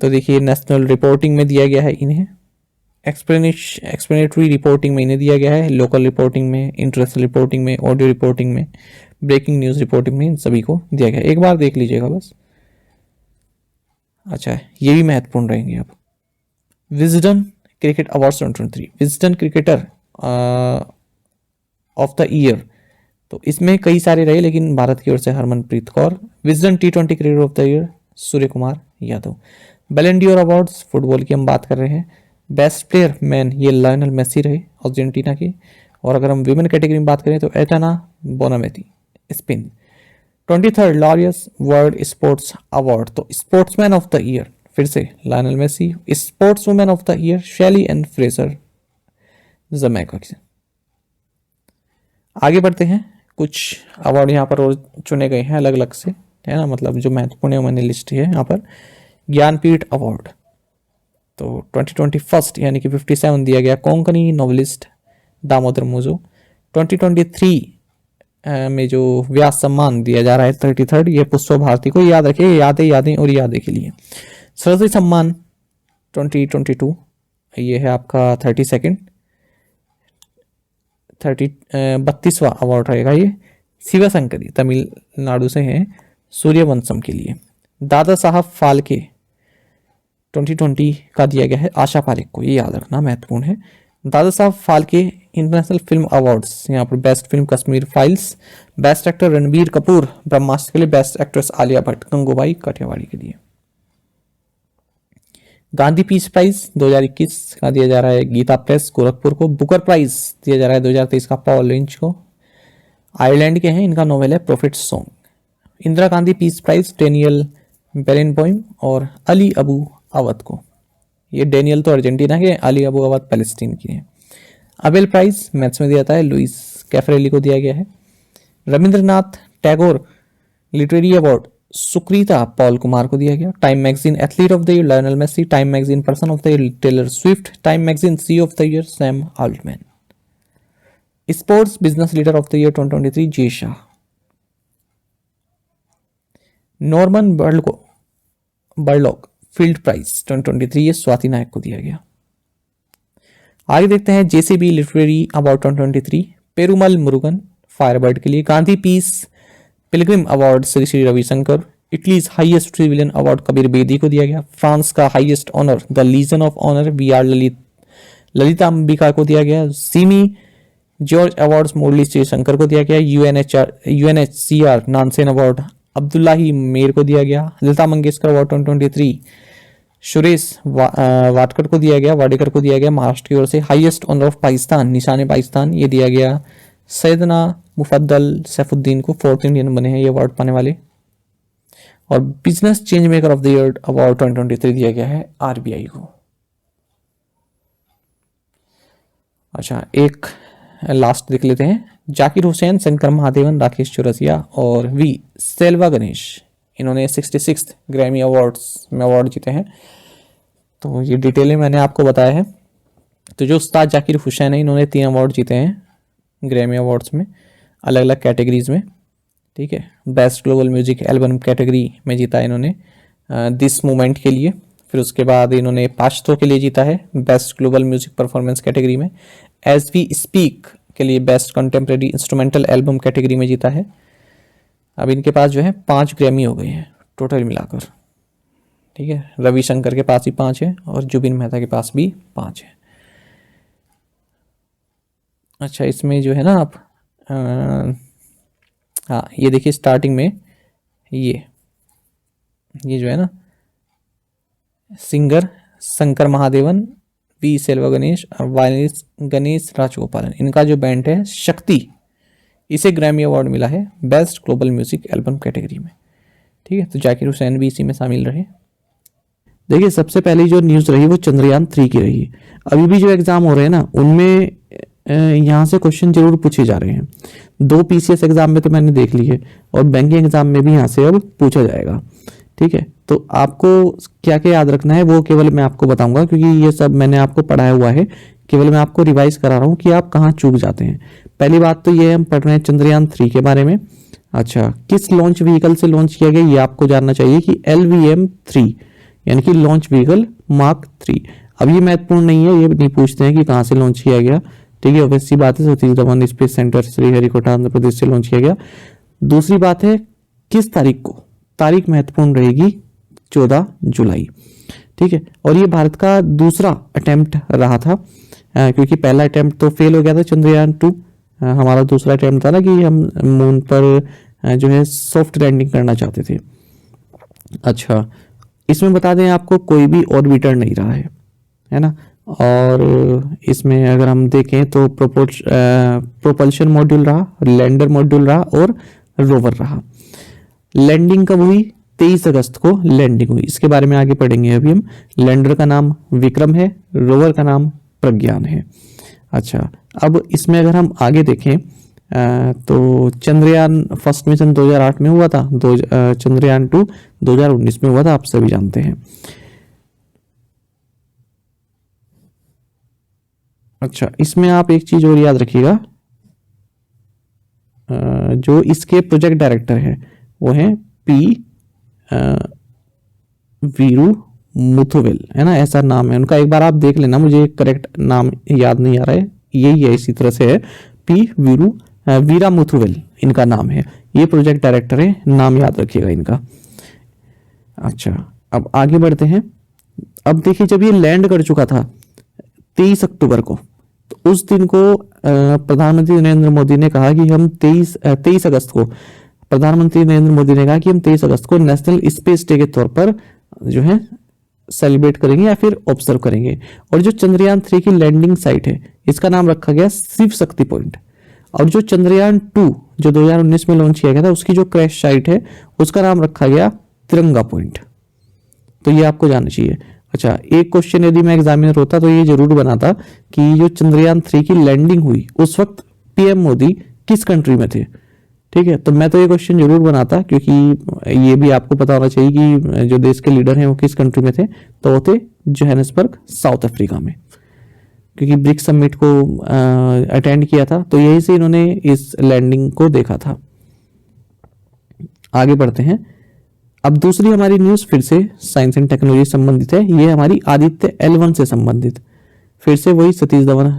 तो देखिए नेशनल रिपोर्टिंग में दिया गया है इन्हें, एक्सप्लेनेटरी रिपोर्टिंग में इन्हें दिया गया है, लोकल रिपोर्टिंग में, इंटरनेशनल रिपोर्टिंग में, ऑडियो रिपोर्टिंग में, ब्रेकिंग न्यूज रिपोर्टिंग में, इन सभी को दिया गया है। एक बार देख लीजिएगा बस। अच्छा, ये भी महत्वपूर्ण रहेंगे अब। Wisden cricket awards 2023, Wisden cricketer of the year, तो इसमें कई सारे रहे लेकिन भारत की ओर से Harmanpreet Kaur. Wisden T20 cricketer of the year Surya Kumar Yadav. बैलन डी'ओर अवार्ड्स फुटबॉल की हम बात कर रहे हैं, बेस्ट प्लेयर मैन ये लायनल मेसी रहे अर्जेंटीना के। और अगर हम विमेन कैटेगरी में बात करें तो Aitana Bonmati Spain. 23rd Laureus world sports award, तो स्पोर्ट्समैन ऑफ द ईयर फिर से Lionel Messi, sports women of the year Shelly and Fraser Jamaica. आगे बढ़ते हैं, कुछ अवार्ड यहाँ पर और चुने गए हैं अलग अलग से, है ना, मतलब जो महत्वपूर्ण है मैंने लिस्ट है यहाँ पर। ज्ञानपीठ अवार्ड तो 2021 यानी कि 57 दिया गया कोंकणी नॉवलिस्ट दामोदर मोजो। 2023 में जो व्यास सम्मान दिया जा रहा है 33rd, ये पुष्पा भारती को, याद रखिए, यादें यादें और यादें के लिए। सरस्वती सम्मान 2022 ये है आपका 32nd। 32वां अवार्ड रहेगा ये। शिवशंकरी तमिलनाडु से हैं, सूर्यवंशम के लिए। दादा साहब फाल्के 2020 का दिया गया है आशा पारेख को, ये याद रखना महत्वपूर्ण है। Dada Saheb Phalke international film awards, यहाँ पर best film Kashmir files, best actor Ranbir Kapoor Brahmastra के लिए, बेस्ट एक्ट्रेस आलिया भट्ट गंगूबाई काठियावाड़ी के लिए। गांधी पीस प्राइज 2021 का दिया जा रहा है गीता प्रेस गोरखपुर को। बुकर प्राइज दिया जा रहा है 2023 का पॉल लिंच को, आयरलैंड के हैं, इनका नोवेल है prophet song. Indira Gandhi peace prize Daniel Barenboim और अली अबू अवध को। ये डेनियल तो अर्जेंटीना के, अली अबू अवध पैलेस्टीन की है। अबेल प्राइज मैथ्स में दिया जाता है, लुइस कैफरेली को दिया गया है। रविंद्रनाथ टैगोर लिटरेरी अवार्ड सुक्रीता पॉल कुमार को दिया गया। Time magazine athlete of the year Lionel Messi, time magazine person of the year Taylor Swift, time magazine CEO of the year Sam Altman. Sports business leader of the year 2023 Jay Shah. Norman Borlaug field prize 2023 ये स्वाति नायक को दिया गया। आगे देखते हैं JCB literary award 2023 Perumal Murugan Firebird के लिए। Gandhi peace pilgrim award Shri Shri Ravishankar. Italy's highest civilian award Kabir Bedi को दिया गया। फ्रांस का highest honour the legion of honour V R Lalitha Ambika को दिया गया। सीमी George awards Murali Sreeshankar को दिया गया। यूएनएचसीआर नानसेन अवार्ड अब्दुल्लाही मेर को दिया गया। लता मंगेशकर अवार्ड 2023 सुरेश वाडकर को दिया गया महाराष्ट्र की ओर से। हाईएस्ट ऑनर ऑफ पाकिस्तान निशान पाकिस्तान ये दिया गया सैयदना मुफद्दल सैफुद्दीन को, 4th इंडियन बने हैं ये अवार्ड पाने वाले। और business change maker of the year award 2023 दिया गया है आरबीआई को। अच्छा एक लास्ट देख लेते हैं, जाकिर हुसैन, शंकर महादेवन, राकेश चौरसिया और वी सेल्वा गणेश, इन्होंने 66th ग्रैमी अवार्ड्स में अवार्ड जीते हैं। तो ये डिटेल में मैंने आपको बताया है। तो जो उस्ताद जाकिर हुसैन है इन्होंने 3 अवार्ड जीते हैं ग्रैमी अवार्ड्स में, अलग अलग कैटेगरीज में, ठीक है। Best global music album category में जीता है इन्होंने दिस मोमेंट के लिए। फिर उसके बाद इन्होंने पाश्तो के लिए जीता है best global music performance category में। एज वी स्पीक के लिए best contemporary instrumental album category में जीता है। अब इनके पास जो है 5 ग्रैमी हो गए हैं टोटल मिलाकर, ठीक है। रविशंकर के पास ही 5 है और जुबिन मेहता के पास भी 5 है। अच्छा इसमें जो है ना आप हाँ ये देखिए स्टार्टिंग में ये जो है ना सिंगर शंकर महादेवन, वी सेल्वा गणेश और वायलिनिस्ट गणेश राजगोपालन, इनका जो बैंड है शक्ति, इसे ग्रैमी अवार्ड मिला है best global music album category में, ठीक है। तो जाकिर हुसैन भी इसी में शामिल रहे। देखिए सबसे पहली जो न्यूज़ रही वो चंद्रयान 3 की रही। अभी भी जो एग्जाम हो रहे हैं ना उनमें यहाँ से क्वेश्चन जरूर पूछे जा रहे हैं। 2 पीसीएस एग्जाम में तो मैंने देख ली है और बैंकिंग एग्जाम में भी यहाँ से अब पूछा जाएगा, ठीक है। तो आपको क्या क्या याद रखना है वो केवल मैं आपको बताऊंगा, क्योंकि ये सब मैंने आपको पढ़ाया हुआ है, केवल मैं आपको रिवाइज करा रहा हूँ कि आप कहाँ चूक जाते हैं। पहली बात तो ये हम पढ़ रहे हैं चंद्रयान 3 के बारे में। अच्छा किस लॉन्च व्हीकल से लॉन्च किया गया ये आपको जानना चाहिए कि LVM-3 यानी कि लॉन्च व्हीकल मार्क 3। अब ये महत्वपूर्ण नहीं है, ये नहीं पूछते हैं कि कहाँ से लॉन्च किया गया, ठीक है। वैसी बात है सतीश धवन स्पेस सेंटर श्रीहरिकोटा आंध्र प्रदेश से लॉन्च किया गया। दूसरी बात है किस तारीख को, तारीख महत्वपूर्ण रहेगी 14 जुलाई, ठीक है। और ये भारत का दूसरा अटेम्प्ट रहा था, क्योंकि पहला अटेम्प्ट तो फेल हो गया था चंद्रयान 2। हमारा दूसरा अटेम्प्ट था ना कि हम मून पर जो है सॉफ्ट लैंडिंग करना चाहते थे। अच्छा इसमें बता दें आपको कोई भी ऑर्बिटर नहीं रहा है ना। और इसमें अगर हम देखें तो प्रोपल्शन मॉड्यूल रहा, लैंडर मॉड्यूल रहा और रोवर रहा। लैंडिंग कब हुई, 23 अगस्त को लैंडिंग हुई, इसके बारे में आगे पढ़ेंगे अभी हम। लैंडर का नाम विक्रम है, रोवर का नाम प्रज्ञान है। अच्छा अब इसमें अगर हम आगे देखें तो चंद्रयान फर्स्ट मिशन 2008 में हुआ था, चंद्रयान 2 2019 में हुआ था, आप सभी जानते हैं। अच्छा इसमें आप एक चीज और याद रखिएगा, जो इसके प्रोजेक्ट डायरेक्टर है वो है पी वीरू मुथुवेल, है ना, ऐसा नाम है उनका। एक बार आप देख लेना, मुझे करेक्ट नाम याद नहीं आ रहा है, यही है इसी तरह से है, वीरा मुथुवेल इनका नाम है, ये प्रोजेक्ट डायरेक्टर है, नाम याद रखिएगा इनका। अच्छा, अब आगे बढ़ते हैं। अब देखिए, जब ये लैंड कर चुका था 23 अक्टूबर को, तो उस दिन को प्रधानमंत्री नरेंद्र मोदी ने कहा कि हम 23 अगस्त को प्रधानमंत्री नरेंद्र मोदी ने कहा कि हम 23 अगस्त को नेशनल स्पेस डे के तौर पर जो है सेलिब्रेट करेंगे या फिर ऑब्जर्व करेंगे। और जो चंद्रयान 3 की लैंडिंग साइट है, इसका नाम रखा गया शिव शक्ति पॉइंट। और जो चंद्रयान 2 जो 2019 में लॉन्च किया गया था, उसकी जो क्रैश साइट है, उसका नाम रखा गया तिरंगा पॉइंट। तो ये आपको जानना चाहिए। अच्छा, एक क्वेश्चन यदि मैं एग्जामिनर होता तो ये जरूर बनाता कि जो चंद्रयान 3 की लैंडिंग हुई उस वक्त पीएम मोदी किस कंट्री में थे। ठीक है, तो मैं तो ये क्वेश्चन जरूर बनाता, क्योंकि ये भी आपको पता होना चाहिए कि जो देश के लीडर हैं वो किस कंट्री में थे। तो वो थे जोहानिसबर्ग, साउथ अफ्रीका में, क्योंकि ब्रिक्स समिट को अटेंड किया था, तो यहीं से इन्होंने इस लैंडिंग को देखा था। आगे बढ़ते हैं। अब दूसरी हमारी न्यूज फिर से साइंस एंड टेक्नोलॉजी संबंधित है। ये हमारी आदित्य L1 से संबंधित, फिर से वही सतीश धवन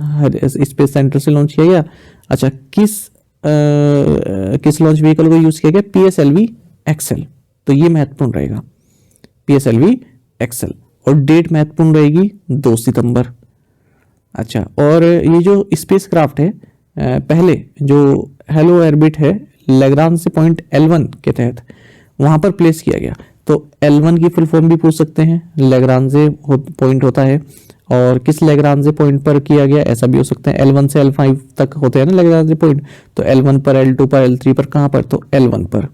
स्पेस सेंटर से लॉन्च किया गया। अच्छा, किस लॉन्च व्हीकल को यूज किया गया? PSLV XL. तो ये महत्वपूर्ण रहेगा, PSLV एक्सेल। और डेट महत्वपूर्ण रहेगी 2 सितंबर। अच्छा, और ये जो स्पेस क्राफ्ट है, पहले जो हेलो ऑर्बिट है, लैग्रांज पॉइंट L1 के तहत वहां पर प्लेस किया गया। तो L1 की फुल फॉर्म भी पूछ सकते हैं, लैग्रांज पॉइंट होता है, और किस लैग्रांज पॉइंट पर किया गया, ऐसा भी हो सकता है। L1 से L5 तक होते हैं ना लैग्रांज पॉइंट, तो L1 पर, L2 पर, L3 पर, कहां पर? तो L1 पर।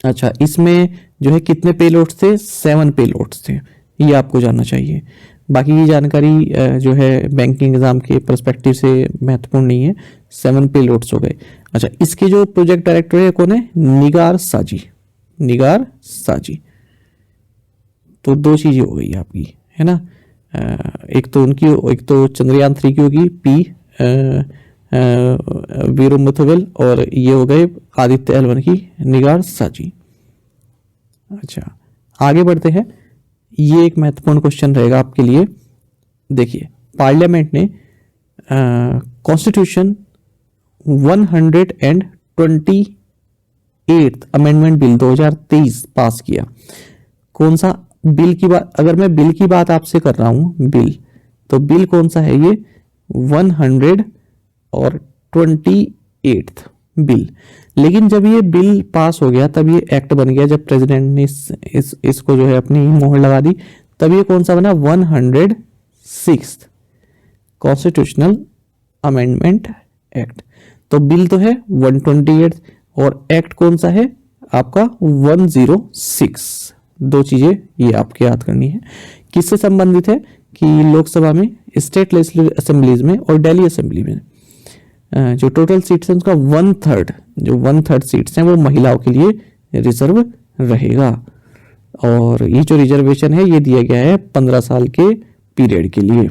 अच्छा, इसमें जो है कितने पेलोड्स थे? 7 पेलोड्स थे, ये आपको जानना चाहिए। बाकी की जानकारी जो है बैंकिंग एग्जाम के पर्सपेक्टिव से महत्वपूर्ण नहीं है। 7 पेलोड्स हो गए। अच्छा, इसके जो प्रोजेक्ट डायरेक्टर है कौन है? निगार साजी। निगार साजी। तो 2 चीजें हो गई आपकी, है ना। एक तो उनकी, एक तो चंद्रयान 3 की होगी वीरू मुथुवेल, और ये हो गए आदित्य L1 की निगार साजी। अच्छा, आगे बढ़ते हैं। ये एक महत्वपूर्ण क्वेश्चन रहेगा आपके लिए। देखिए, पार्लियामेंट ने कॉन्स्टिट्यूशन 128 अमेंडमेंट बिल 2023 पास किया। कौन सा बिल की बात? अगर मैं बिल की बात आपसे कर रहा हूं, बिल, तो बिल कौन सा है? ये 128 बिल। लेकिन जब ये बिल पास हो गया, तब ये एक्ट बन गया। जब प्रेसिडेंट ने इसको जो है अपनी मोहर लगा दी, तब ये कौन सा बना? 106 कॉन्स्टिट्यूशनल अमेंडमेंट एक्ट। तो बिल तो है 128 और एक्ट कौन सा है आपका? 106। 2 चीजें ये आपके याद करनी है। किससे संबंधित है? कि लोकसभा में, स्टेट लेजिस्लेटिव असेंबलीज में और दिल्ली असेंबली में जो टोटल सीट्स हैं उसका 1/3, जो 1/3 सीट्स हैं वो महिलाओं के लिए रिजर्व रहेगा। और ये जो रिजर्वेशन है ये दिया गया है 15 साल के पीरियड के लिए।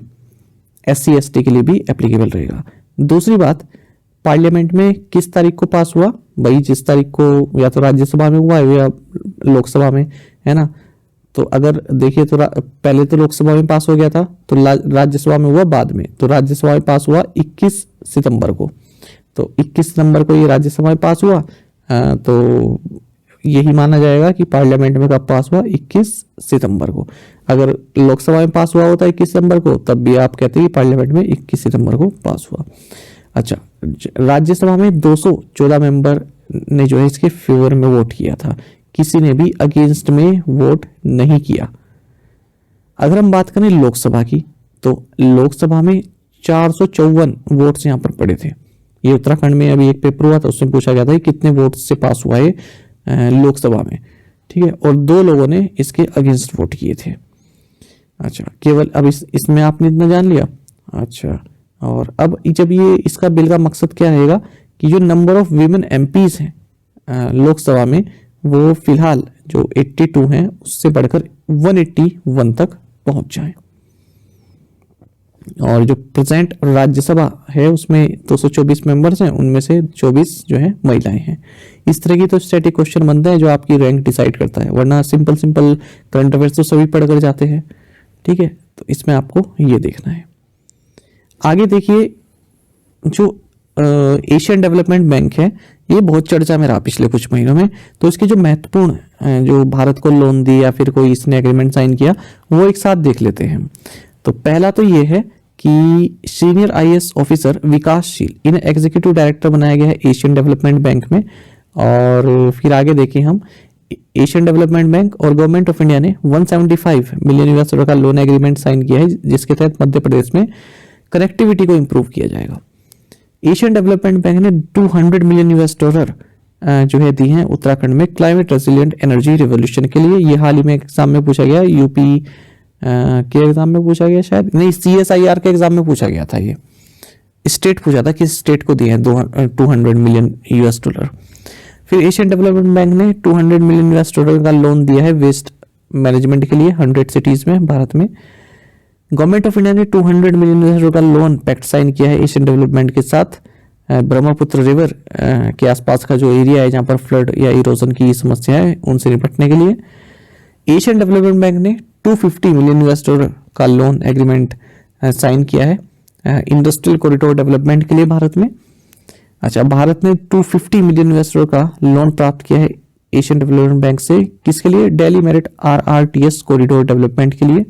SC ST के लिए भी एप्लीकेबल रहेगा। दूसरी बात, पार्लियामेंट में किस तारीख को पास हुआ? भाई जिस तारीख को या तो राज्यसभा में हुआ है या लोकसभा में, है ना। तो अगर देखिए तो पहले तो लोकसभा में पास हो गया था, तो राज्यसभा में हुआ बाद में। तो राज्यसभा में पास हुआ 21 सितंबर को। तो 21 सितंबर को ये राज्यसभा में पास हुआ, तो यही माना जाएगा कि पार्लियामेंट में कब पास हुआ? 21 सितंबर को। अगर लोकसभा में पास हुआ होता 21 सितंबर को, तब भी आप कहते हैं कि पार्लियामेंट में 21 सितंबर को पास हुआ। अच्छा, राज्यसभा में 214 मेंबर ने जो है इसके फेवर में वोट किया था, किसी ने भी अगेंस्ट में वोट नहीं किया। अगर हम बात करें लोकसभा की, तो लोकसभा में 454 वोट्स यहां पर पड़े थे। ये उत्तराखंड में अभी एक पेपर हुआ था, उसमें पूछा गया था कि कितने वोट से पास हुआ है लोकसभा में, ठीक है। और 2 लोगों ने इसके अगेंस्ट वोट किए थे। अच्छा, केवल अब इसमें आपने इतना जान लिया। अच्छा, और अब जब ये इसका बिल का मकसद क्या रहेगा कि जो नंबर ऑफ वीमेन MPs हैं लोकसभा में, वो फिलहाल जो 82 हैं उससे बढ़कर 181 तक पहुंच जाए। और जो प्रेजेंट राज्यसभा है उसमें 224 मेंबर्स हैं, उनमें से 24 जो है महिलाएं हैं। इस तरह की तो स्टैटिक क्वेश्चन बनता है जो आपकी रैंक डिसाइड करता है, वरना सिंपल करंट अफेयर्स तो सभी पढ़कर जाते हैं, ठीक है। तो इसमें आपको ये देखना है। आगे देखिए, जो एशियन डेवलपमेंट बैंक है, ये बहुत चर्चा में रहा पिछले कुछ महीनों में। तो इसके जो महत्वपूर्ण जो भारत को लोन दी या फिर कोई इसने एग्रीमेंट साइन किया, वो एक साथ देख लेते हैं। तो पहला तो ये है कि सीनियर आईएएस ऑफिसर विकासशील, इन्हें एग्जीक्यूटिव डायरेक्टर बनाया गया है एशियन डेवलपमेंट बैंक में। और फिर आगे देखें हम, एशियन डेवलपमेंट बैंक और गवर्नमेंट ऑफ इंडिया ने 175 मिलियन यूएस डॉलर का लोन एग्रीमेंट साइन किया है, जिसके तहत मध्य प्रदेश में कनेक्टिविटी को इंप्रूव किया जाएगा। एशियन डेवलपमेंट बैंक ने 200 मिलियन यूएस डॉलर जो है दी हैं उत्तराखंड में क्लाइमेट रेसिलिएंट एनर्जी रिवोल्यूशन के लिए। ये हाल ही में एग्जाम में पूछा गया, यूपी के एग्जाम में पूछा गया, शायद नहीं CSIR के एग्जाम में पूछा गया था। ये स्टेट पूछा था, किस स्टेट को दिए हैं 200 मिलियन यूएस डॉलर। फिर एशियन डेवलपमेंट बैंक ने 200 मिलियन यूएस डॉलर का लोन दिया है वेस्ट मैनेजमेंट के लिए 100 सिटीज में भारत में। गवर्नमेंट ऑफ इंडिया ने 200 मिलियन यूएस डॉलर का लोन पैक्ट साइन किया है एशियन डेवलपमेंट के साथ ब्रह्मपुत्र रिवर के आसपास का जो एरिया है जहां पर फ्लड या इरोजन की समस्या है उनसे निपटने के लिए। एशियन डेवलपमेंट बैंक ने 250 मिलियन यूएस डॉलर का लोन एग्रीमेंट साइन किया है इंडस्ट्रियल कॉरिडोर डेवलपमेंट के लिए भारत में। अच्छा, भारत ने 250 मिलियन यूएस डॉलर का लोन प्राप्त किया है एशियन डेवलपमेंट बैंक से, किसके लिए? Delhi Meerut RRTS corridor development के लिए।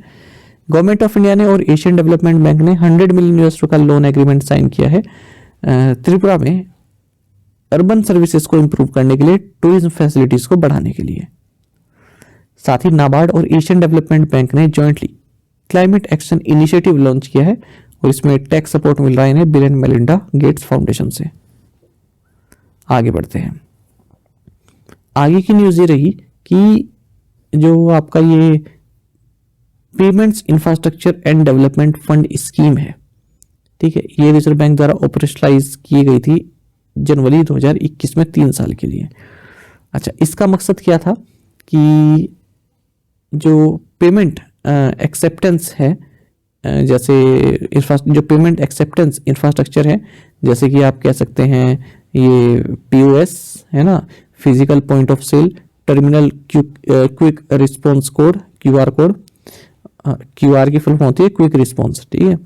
गवर्नमेंट ऑफ इंडिया ने और एशियन डेवलपमेंट बैंक ने 100 मिलियन यूएस डॉलर का लोन एग्रीमेंट साइन किया है त्रिपुरा में अर्बन सर्विसेज को इंप्रूव करने के लिए, टूरिज्म फैसिलिटीज को बढ़ाने के लिए। साथ ही नाबार्ड और एशियन डेवलपमेंट बैंक ने jointly climate action initiative launch किया है और इसमें टैक्स सपोर्ट मिल रहा है इन्हें bill and Melinda Gates foundation से। आगे बढ़ते हैं। आगे की न्यूज ये रही कि जो आपका ये payments infrastructure and development fund scheme है, ठीक है, ये रिजर्व बैंक द्वारा ऑपरेशनलाइज की गई थी जनवरी 2021 में 3 साल के लिए। अच्छा, इसका मकसद क्या था कि जो पेमेंट एक्सेप्टेंस है, जैसे जो पेमेंट एक्सेप्टेंस इंफ्रास्ट्रक्चर है, जैसे कि आप कह सकते हैं ये POS है ना, physical point of sale, terminal quick response code, QR code, QR की फुल फॉर्म होती है क्विक रिस्पॉन्स, ठीक है।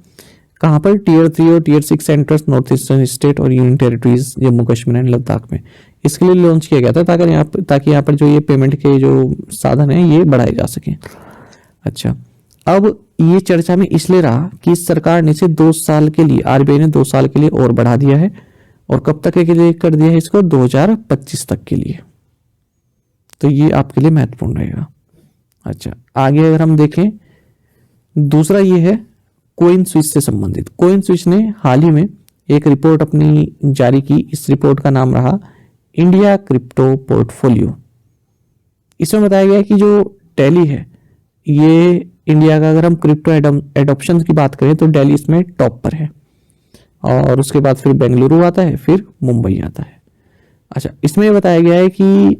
कहाँ पर? Tier 3 और Tier 6 centres north eastern state और union territories Jammu Kashmir and Ladakh में। इसके लिए लॉन्च किया गया था ताकि यहाँ पर जो ये पेमेंट के जो साधन है ये बढ़ाए जा सके। अच्छा, अब ये चर्चा में इसलिए रहा कि सरकार ने इसे 2 साल के लिए, RBI ने 2 साल के लिए और बढ़ा दिया है। और कब तक के लिए कर दिया है इसको? 2025 तक के लिए। तो ये आपके लिए महत्वपूर्ण रहेगा। अच्छा, आगे अगर हम देखें, दूसरा ये है कोइन स्विच से संबंधित। कोइन स्विच ने हाल ही में एक रिपोर्ट अपनी जारी की। इस रिपोर्ट का नाम रहा इंडिया क्रिप्टो पोर्टफोलियो। इसमें बताया गया कि जो टैली है ये इंडिया का, अगर हम क्रिप्टो एडॉप्शन की बात करें तो दिल्ली इसमें टॉप पर है और उसके बाद फिर बेंगलुरु आता है, फिर मुंबई आता है। अच्छा, इसमें बताया गया है कि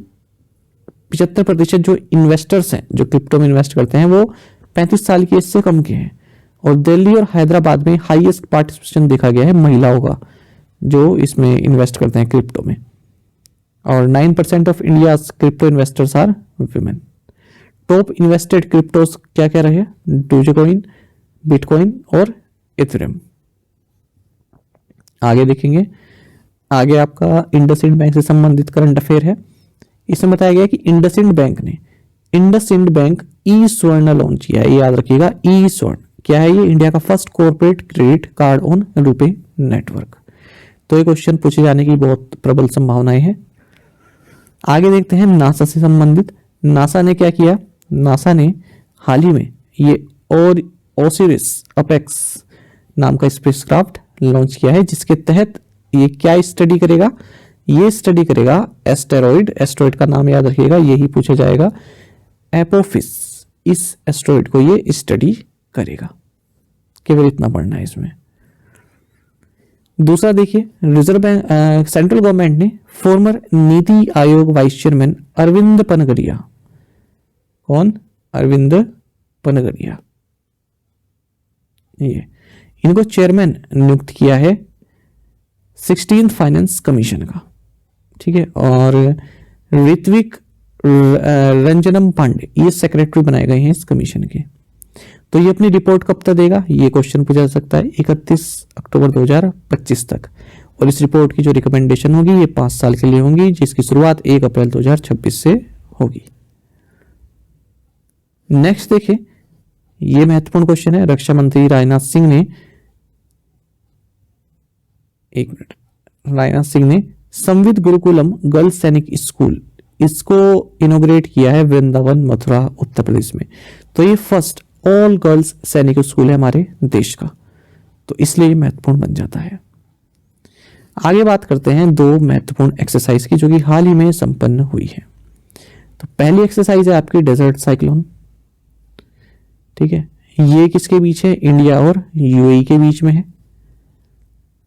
75% जो इन्वेस्टर्स हैं जो क्रिप्टो में इन्वेस्ट करते हैं वो 35 साल की एज से कम के हैं। और दिल्ली और हैदराबाद में हाईएस्ट पार्टिसिपेशन देखा गया है महिलाओं का जो इसमें इन्वेस्ट करते हैं क्रिप्टो में। और 9% of India crypto investors are women. Top invested cryptos क्या क्या रहे? डोजेकॉइन, बिटकॉइन और इथेरियम। आगे देखेंगे, आगे आपका इंडसइंड बैंक से संबंधित करंट अफेयर है। इसमें बताया गया कि इंडसइंड बैंक ने इंडसइंड बैंक ई स्वर्ण लॉन्च किया है। ये याद रखिएगा, ई स्वर्ण क्या है? ये इंडिया का first corporate credit card on RuPay network. तो ये क्वेश्चन पूछे जाने की बहुत प्रबल संभावनाएं हैं। आगे देखते हैं नासा से संबंधित। नासा ने क्या किया? नासा ने हाल ही में ये और ओसिरिस अपेक्स नाम का स्पेसक्राफ्ट लॉन्च किया है, जिसके तहत ये क्या स्टडी करेगा? ये स्टडी करेगा एस्टेरॉइड का नाम याद रखिएगा, यही पूछा जाएगा, एपोफिस। इस एस्टेरॉइड को ये स्टडी करेगा। केवल इतना पढ़ना है इसमें। दूसरा देखिए, रिजर्व बैंक सेंट्रल गवर्नमेंट ने farmer NITI Aayog vice chairman Arvind पनगरिया, कौन? अरविंद पनगरिया, ये इनको चेयरमैन नियुक्त किया है 16th फाइनेंस कमीशन का, ठीक है। और ऋत्विक रंजनम पांडे ये सेक्रेटरी बनाए गए हैं इस कमीशन के। तो ये अपनी रिपोर्ट कब तक देगा? ये क्वेश्चन पूछा जा सकता है 31 अक्टूबर 2025 तक। और इस रिपोर्ट की जो रिकमेंडेशन होगी ये 5 साल के लिए होंगी, जिसकी शुरुआत 1 अप्रैल 2026 से होगी। नेक्स्ट देखिए, ये महत्वपूर्ण क्वेश्चन है। रक्षा मंत्री राजनाथ सिंह ने, एक मिनट, राजनाथ सिंह ने संविद गुरुकुलम गर्ल्स सैनिक स्कूल, इसको इनोग्रेट किया है वृंदावन मथुरा उत्तर प्रदेश में। तो ये फर्स्ट ऑल गर्ल्स सैनिक स्कूल है हमारे देश का, तो इसलिए ये महत्वपूर्ण बन जाता है। आगे बात करते हैं 2 महत्वपूर्ण एक्सरसाइज की जो कि हाल ही में संपन्न हुई है। तो पहली एक्सरसाइज है आपकी डेजर्ट साइक्लोन, ठीक है। ये किसके बीच है? इंडिया और यूएई के बीच में है।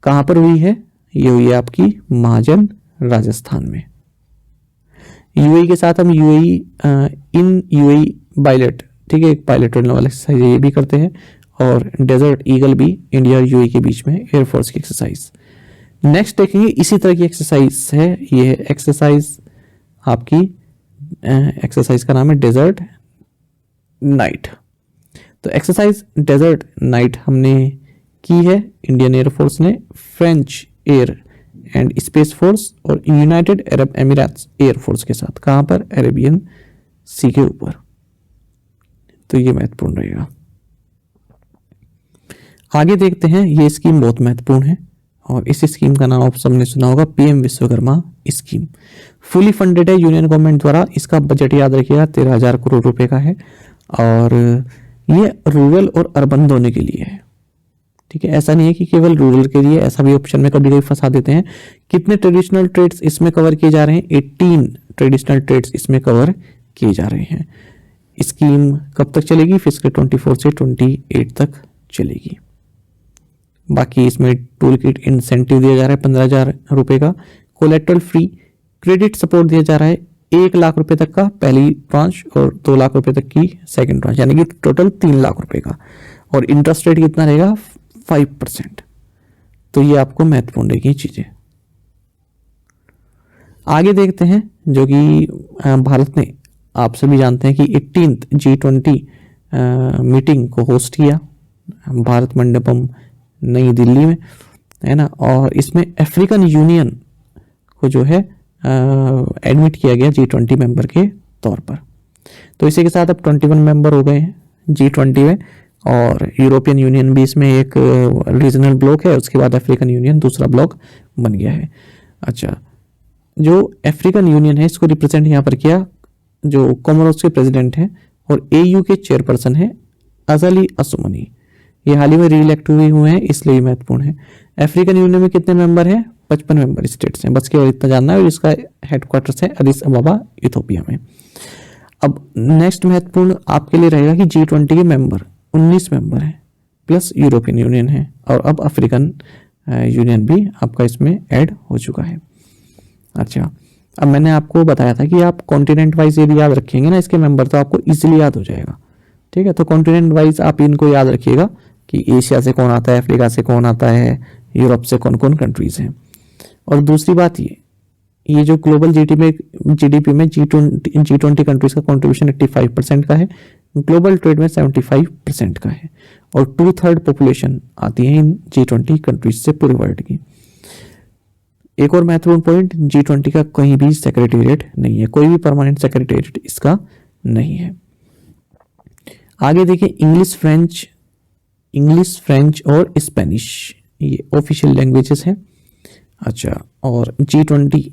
कहां पर हुई है? ये हुई है आपकी महाजन राजस्थान में। यूएई के साथ हम यूएई इन यूएई पायलट, ठीक है, एक पायलट वाला एक्सरसाइज ये भी करते हैं, और डेजर्ट ईगल भी इंडिया और यूएई के बीच में एयरफोर्स की एक्सरसाइज। नेक्स्ट देखेंगे इसी तरह की एक्सरसाइज है, ये एक्सरसाइज आपकी, एक्सरसाइज का नाम है डेजर्ट नाइट। तो एक्सरसाइज डेजर्ट नाइट हमने की है इंडियन एयरफोर्स ने French air and space force और यूनाइटेड अरब एमिरेट्स एयरफोर्स के साथ। कहां पर? अरेबियन सी के ऊपर। तो ये महत्वपूर्ण रहेगा। आगे देखते हैं, ये स्कीम बहुत महत्वपूर्ण है और इस स्कीम का नाम आप सबने सुना होगा, PM Vishwakarma scheme. Fully funded है यूनियन गवर्नमेंट द्वारा। इसका बजट याद रखिएगा 13,000 करोड़ रुपए का है और ये रूरल और अर्बन दोनों के लिए है, ठीक है। ऐसा नहीं है कि केवल रूरल के लिए, ऐसा भी ऑप्शन में कभी कभी फंसा देते हैं। कितने ट्रेडिशनल ट्रेड्स इसमें कवर किए जा रहे हैं? 18 ट्रेडिशनल ट्रेड्स इसमें कवर किए जा रहे हैं। स्कीम कब तक चलेगी? फिस्कल 24 से 28 तक चलेगी। बाकी इसमें टूल किट इंसेंटिव दिया जा रहा है 15,000 रुपए का। कोलेट्रल फ्री क्रेडिट सपोर्ट दिया जा रहा है 1 लाख रुपए तक का पहली ट्रांच और 2 लाख रुपए तक की सेकंड ट्रांच, यानी कि टोटल 3 लाख रुपए का। और इंटरेस्ट रेट कितना रहेगा? 5%। तो ये आपको महत्वपूर्ण रहेगी चीजें। आगे देखते हैं, जो कि भारत ने, आप सभी जानते हैं कि 18th G20 मीटिंग को होस्ट किया भारत मंडपम नई दिल्ली में, है ना। और इसमें अफ्रीकन यूनियन को जो है एडमिट किया गया G20 मेंबर के तौर पर। तो इसी के साथ अब 21 मेंबर हो गए हैं G20 में, और यूरोपियन यूनियन भी इसमें एक रीजनल ब्लॉक है। उसके बाद अफ्रीकन यूनियन दूसरा ब्लॉक बन गया है। अच्छा, जो अफ्रीकन यूनियन है इसको रिप्रेजेंट यहाँ पर किया जो कॉमोरोस के प्रेसिडेंट हैं और AU के चेयरपर्सन है अजली असुमनी। ये हाल ही में रीइलेक्ट हुए हैं, इसलिए महत्वपूर्ण है। अफ्रीकन यूनियन में कितने मेंबर हैं? 55 मेंबर स्टेट्स हैं, बस केवल इतना जानना है। और इसका हेडक्वार्टर्स है अदिस अबाबा, इथोपिया में। अब नेक्स्ट महत्वपूर्ण आपके लिए रहेगा कि G20 के मेंबर 19 मेंबर हैं, प्लस यूरोपियन यूनियन है, और अब अफ्रीकन यूनियन भी आपका इसमें ऐड हो चुका है। अच्छा, अब मैंने आपको बताया था कि आप कॉन्टिनेंट वाइज यदि याद रखेंगे ना इसके मेंबर, तो आपको इजीली याद हो जाएगा, ठीक है। तो कॉन्टिनेंट वाइज आप इनको याद रखिएगा कि एशिया से कौन आता है, अफ्रीका से कौन आता है, यूरोप से कौन कौन कंट्रीज हैं। और दूसरी बात ये जो ग्लोबल जीडीपी में G20 कंट्रीज का कंट्रीब्यूशन 85% का है, ग्लोबल ट्रेड में 75% का है, और 2/3 पॉपुलेशन आती है इन G20 कंट्रीज से पूरे वर्ल्ड की। एक और महत्वपूर्ण पॉइंट, G20 का कहीं भी सेक्रेटेरिएट नहीं है, कोई भी परमानेंट सेक्रेटेरिएट इसका नहीं है। आगे देखिए, इंग्लिश फ्रेंच और स्पेनिश ये ऑफिशियल लैंग्वेजेस हैं। अच्छा, और G20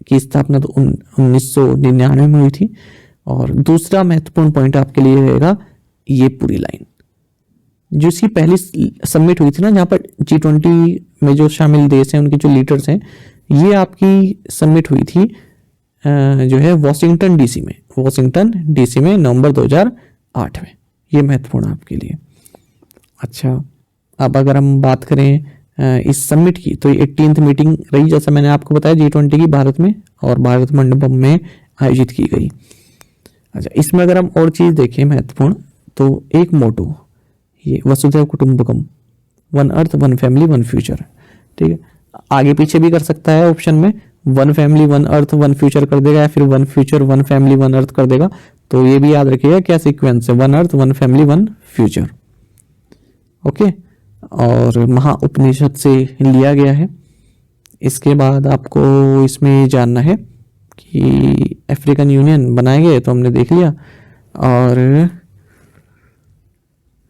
की स्थापना तो 1999 में हुई थी। और दूसरा महत्वपूर्ण पॉइंट आपके लिए रहेगा ये पूरी लाइन, जो इसकी पहली समिट हुई थी ना, जहां पर G20 में जो शामिल देश हैं उनके जो लीडर्स हैं, ये आपकी समिट हुई थी जो है वॉशिंगटन डीसी में नवंबर 2008 में। ये महत्वपूर्ण आपके लिए। अच्छा, अब अगर हम बात करें इस समिट की, तो ये 18th मीटिंग रही, जैसा मैंने आपको बताया G20 की भारत में और भारत मंडपम में आयोजित की गई। अच्छा, इसमें अगर हम और चीज देखें महत्वपूर्ण, तो एक मोटो ये वसुधैव कुटुंबकम, one earth one family one future, ठीक है। आगे पीछे भी कर सकता है ऑप्शन में, one family one earth one future कर देगा, या फिर one future one family one earth कर देगा। तो ये भी याद रखिएगा क्या सीक्वेंस है, one earth one family one future, okay. और महा उपनिषद से लिया गया है। इसके बाद आपको इसमें जानना है कि अफ्रीकन यूनियन बनाए गए तो हमने देख लिया। और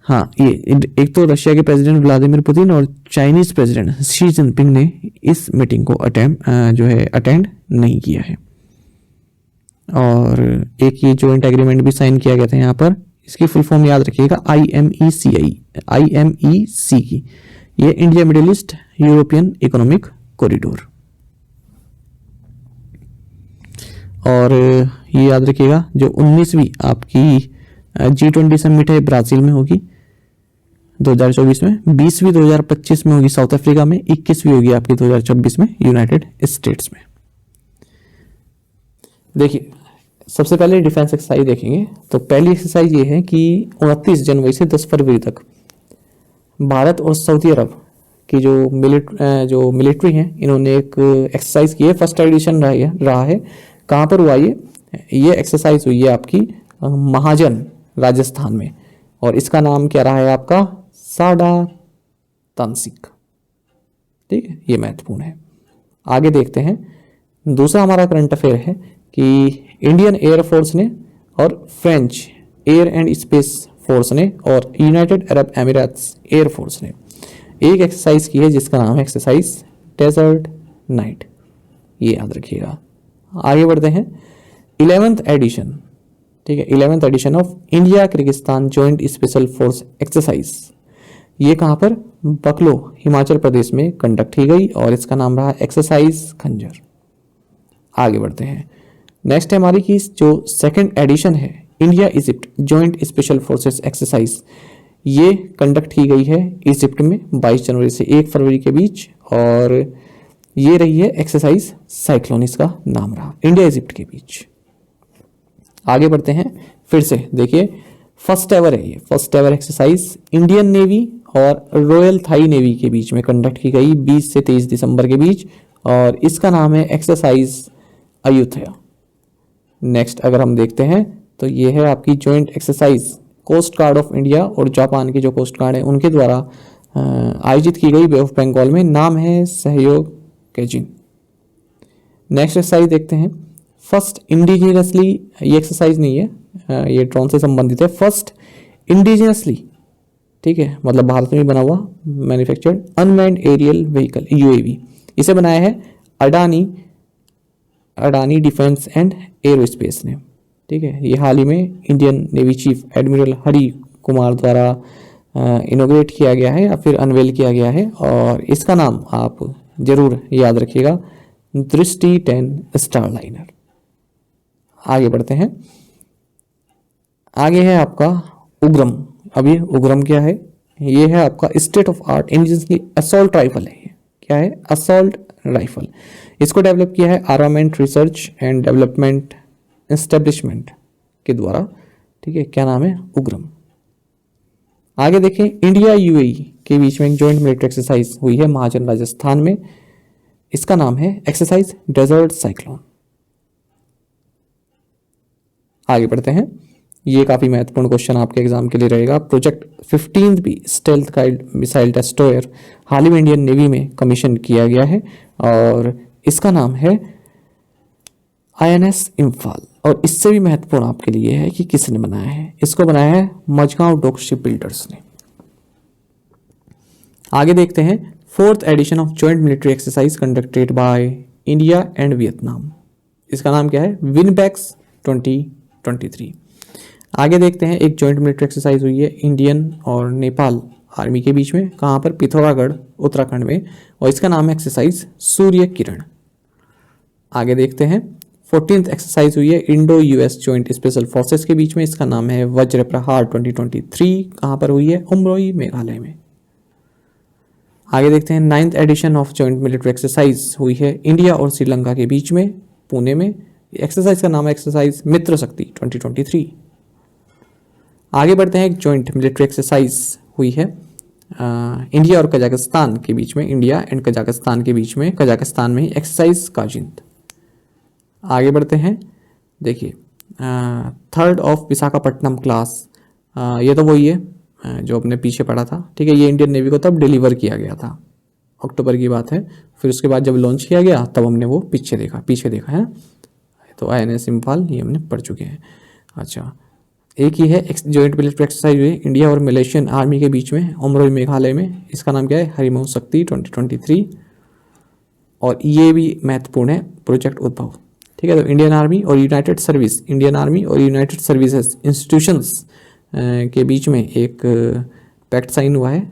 हाँ, ये एक तो रशिया के प्रेसिडेंट व्लादिमीर पुतिन और चाइनीज प्रेसिडेंट शी जिनपिंग ने इस मीटिंग को अटेंड नहीं किया है। और एक ये जॉइंट एग्रीमेंट भी साइन किया गया था यहाँ पर, इसकी फुल फॉर्म याद रखिएगा, IMEC की, ये India middle east European economic corridor. और ये याद रखिएगा जो 19वीं आपकी G20 समिट है ब्राजील में होगी 2024 में, 20वीं 2025 में होगी साउथ अफ्रीका में, 21वीं होगी आपकी 2026 में यूनाइटेड स्टेट्स में। देखिए सबसे पहले डिफेंस एक्सरसाइज देखेंगे। तो पहली एक्सरसाइज ये है कि 29 जनवरी से 10 फरवरी तक भारत और सऊदी अरब की जो मिलिट्री हैं इन्होंने एक एक्सरसाइज की है। फर्स्ट एडिशन रहा है। कहाँ पर हुआ ये एक्सरसाइज हुई है आपकी महाजन राजस्थान में, और इसका नाम क्या रहा है आपका, साडा तांसिक। ठीक है, ये महत्वपूर्ण है। आगे देखते हैं, दूसरा हमारा करंट अफेयर है कि इंडियन एयरफोर्स ने और French air and space force ने और यूनाइटेड अरब एमिरेट्स एयरफोर्स ने एक एक्सरसाइज की है जिसका नाम है एक्सरसाइज डेजर्ट नाइट। ये याद रखिएगा। आगे बढ़ते हैं, 11th एडिशन, ठीक है, 11th edition of India Kyrgyzstan joint special force exercise, ये कहाँ पर, बकलो हिमाचल प्रदेश में कंडक्ट की गई और इसका नाम रहा एक्सरसाइज खंजर। आगे बढ़ते हैं, नेक्स्ट है हमारी की जो सेकंड एडिशन है India Egypt joint special forces exercise, ये कंडक्ट की गई है इजिप्ट में 22 जनवरी से 1 फरवरी के बीच, और ये रही है एक्सरसाइज साइक्लोन, इसका नाम रहा, इंडिया इजिप्ट के बीच। आगे बढ़ते हैं, फिर से देखिए फर्स्ट एवर है ये, first ever exercise Indian navy और रॉयल थाई नेवी के बीच में कंडक्ट की गई 20 से 23 दिसंबर के बीच, और इसका नाम है एक्सरसाइज अयुथया। नेक्स्ट अगर हम देखते हैं तो ये है आपकी joint exercise coast guard of India और जापान के जो कोस्ट गार्ड है उनके द्वारा आयोजित की गई बे ऑफ बंगाल में, नाम है सहयोग कैजिन। नेक्स्ट एक्सरसाइज देखते हैं, फर्स्ट इंडिजिनियसली, ये एक्सरसाइज नहीं है, ये ड्रोन से संबंधित है, फर्स्ट इंडिजिनियसली, ठीक है, मतलब भारत में बना हुआ manufactured unmanned aerial vehicle UAV, इसे बनाया है अडानी डिफेंस एंड एरोस्पेस ने। ठीक है, ये हाल ही में Indian navy chief admiral Hari Kumar द्वारा इनोग्रेट किया गया है या फिर अनवेल किया गया है, और इसका नाम आप जरूर याद रखिएगा, दृष्टि 10 स्टारलाइनर। आगे बढ़ते हैं, आगे है आपका उग्रम। अब ये उग्रम क्या है, ये है आपका state of art Indian assault rifle है। क्या है, असॉल्ट राइफल। इसको डेवलप किया है armament research and development establishment के द्वारा। ठीक है, क्या नाम है, उग्रम। आगे देखें, इंडिया UAE के बीच में एक जॉइंट मिलिट्री एक्सरसाइज हुई है महाजन राजस्थान में, इसका नाम है एक्सरसाइज डेजर्ट साइक्लोन। आगे बढ़ते हैं, ये काफी महत्वपूर्ण क्वेश्चन आपके एग्जाम के लिए रहेगा। प्रोजेक्ट 15th भी स्टेल्थ गाइड मिसाइल टेस्टोयर हाल ही में इंडियन नेवी में कमीशन किया गया है, और इसका नाम है INS इम्फाल। और इससे भी महत्वपूर्ण आपके लिए है कि किसने बनाया है, इसको बनाया है मजगांव डॉक शिप बिल्डर्स ने। आगे देखते हैं, 4th edition of joint military exercise conducted by India and Vietnam, इसका नाम क्या है, विनबैक्स 2023। आगे देखते हैं, एक जॉइंट मिलिट्री एक्सरसाइज हुई है इंडियन और नेपाल आर्मी के बीच में, कहाँ पर, पिथौरागढ़ उत्तराखंड में, और इसका नाम है एक्सरसाइज सूर्य किरण। आगे देखते हैं, 14th एक्सरसाइज हुई है Indo US joint special forces के बीच में, इसका नाम है वज्र प्रहार 2023, कहाँ पर हुई है, उमरोई मेघालय में। आगे देखते हैं, 9th edition of joint military exercise हुई है इंडिया और श्रीलंका के बीच में, पुणे में। एक्सरसाइज का नाम है एक्सरसाइज मित्र शक्ति 2023। आगे बढ़ते हैं, एक जॉइंट मिलिट्री एक्सरसाइज हुई है इंडिया और कजाकिस्तान के बीच में, इंडिया एंड कजाकिस्तान के बीच में, कजाकिस्तान में एक्सरसाइज काजिंद। आगे बढ़ते हैं, देखिए 3rd ऑफ विशाखापट्टनम क्लास, ये तो वही है जो अपने पीछे पड़ा था। ठीक है, ये इंडियन नेवी को तब डिलीवर किया गया था, अक्टूबर की बात है। फिर उसके बाद जब लॉन्च किया गया तब हमने वो पीछे देखा है। तो INS इम्फाल ये हमने पढ़ चुके हैं। अच्छा, एक ही है जॉइंट मिलिट्री एक्सरसाइज हुई इंडिया और मलेशियन आर्मी के बीच में उमरोई मेघालय में। इसका नाम क्या है? हरिमोह शक्ति 2023। और ये भी महत्वपूर्ण है, प्रोजेक्ट उद्भव। ठीक है, तो इंडियन आर्मी और यूनाइटेड सर्विसेज इंस्टीट्यूशंस के बीच में एक पैक्ट साइन हुआ है।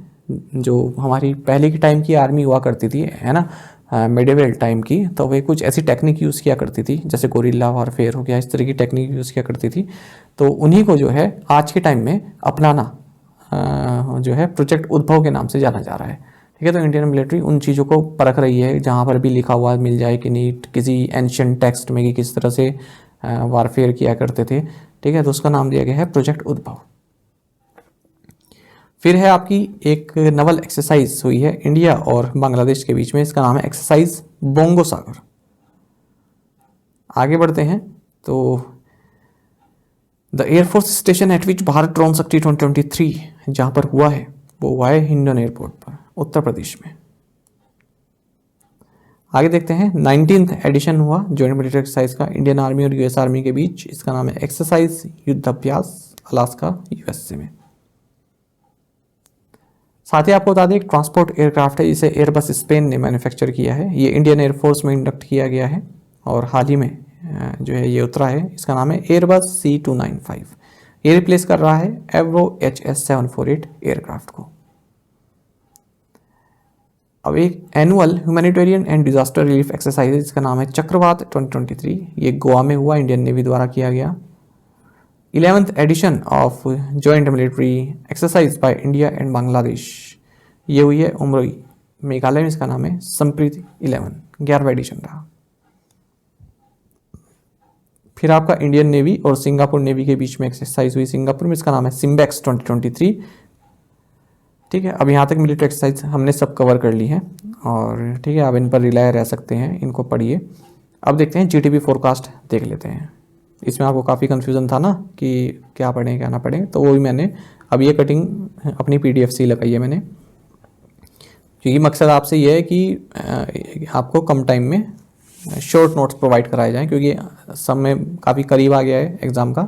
जो हमारी पहले की टाइम की आर्मी हुआ करती थी, है ना, मेडिवल टाइम की, तो वे कुछ ऐसी टेक्निक यूज़ किया करती थी, जैसे गोरिल्ला वॉरफेयर हो गया, इस तरह की टेक्निक यूज़ किया करती थी। तो उन्हीं को जो है आज के टाइम में अपनाना जो है प्रोजेक्ट उद्भव के नाम से जाना जा रहा है। ठीक है, तो इंडियन मिलिट्री उन चीज़ों को परख रही है जहाँ पर भी लिखा हुआ मिल जाए कि नहीं, किसी एंशियंट टेक्स्ट में कि किस तरह से वारफेयर किया करते थे। ठीक है, तो उसका नाम दिया गया है प्रोजेक्ट उद्भव। फिर है आपकी एक नवल एक्सरसाइज हुई है इंडिया और बांग्लादेश के बीच में, इसका नाम है एक्सरसाइज बोंगो सागर। आगे बढ़ते हैं तो the air force station at which Bharat drone शक्ति 2023 जहाँ पर हुआ है वो हुआ है हिंडन एयरपोर्ट पर, उत्तर प्रदेश में। आगे देखते हैं 19th एडिशन हुआ जॉइंट मिलिट्री एक्सरसाइज का इंडियन आर्मी और US आर्मी के बीच, इसका नाम है एक्सरसाइज युद्धाभ्यास अलास्का USA में। साथ ही आपको बता दें एक ट्रांसपोर्ट एयरक्राफ्ट है, इसे एयरबस स्पेन ने मैन्युफैक्चर किया है। ये इंडियन एयरफोर्स में इंडक्ट किया गया है और हाल ही में जो है ये उतरा है। इसका नाम है एयरबस C295। ये रिप्लेस कर रहा है एवरो HS748 एयरक्राफ्ट को। अब एक annual humanitarian and disaster relief exercise, इसका नाम है चक्रवात 2023। ये गोवा में हुआ, इंडियन नेवी द्वारा किया गया। 11th edition of joint military exercise by India and Bangladesh, ये हुई है उमरोई मेघालय में। इसका नाम है संप्रीति 11वां एडिशन रहा। फिर आपका इंडियन नेवी और सिंगापुर नेवी के बीच में एक्सरसाइज हुई सिंगापुर में, इसका नाम है सिम्बेक्स 2023। ठीक है, अब यहाँ तक मिलिट्री एक्सरसाइज हमने सब कवर कर ली है और ठीक है, आप इन पर रिलाय रह सकते हैं, इनको पढ़िए। अब देखते हैं GDP फोरकास्ट देख लेते हैं। इसमें आपको काफ़ी कन्फ्यूज़न था ना कि क्या पढ़ें क्या ना पढ़ें, तो वो भी मैंने अब ये कटिंग अपनी PDF से लगाई है मैंने, क्योंकि मकसद आपसे ये है कि आपको कम टाइम में शॉर्ट नोट्स प्रोवाइड कराए जाएँ, क्योंकि समय काफ़ी करीब आ गया है एग्ज़ाम का,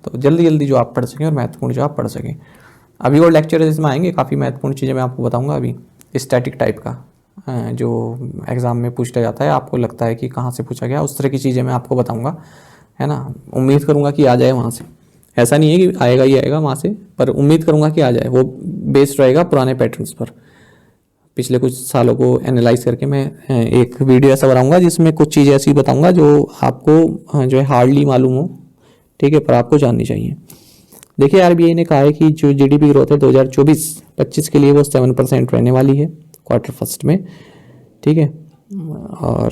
तो जल्दी जल्दी जो आप पढ़ सकें और महत्वपूर्ण जो आप पढ़ सकें। अभी और लेक्चर इसमें आएंगे, काफ़ी महत्वपूर्ण चीज़ें मैं आपको बताऊंगा। अभी स्टैटिक टाइप का जो एग्ज़ाम में पूछा जाता है, आपको लगता है कि कहाँ से पूछा गया, उस तरह की चीज़ें मैं आपको बताऊंगा, है ना। उम्मीद करूंगा कि आ जाए वहाँ से, ऐसा नहीं है कि आएगा ही आएगा वहाँ से, पर उम्मीद करूंगा कि आ जाए। वो बेस्ड रहेगा पुराने पैटर्न्स पर। पिछले कुछ सालों को एनालाइज करके मैं एक वीडियो ऐसा बनाऊंगा जिसमें कुछ चीज़ें ऐसी बताऊंगा जो आपको जो है हार्डली मालूम हो, ठीक है, पर आपको जाननी चाहिए। देखिए RBI ने कहा है कि जो GDP ग्रोथ है 2024-25 के लिए वो 7% रहने वाली है क्वार्टर फर्स्ट में। ठीक है, और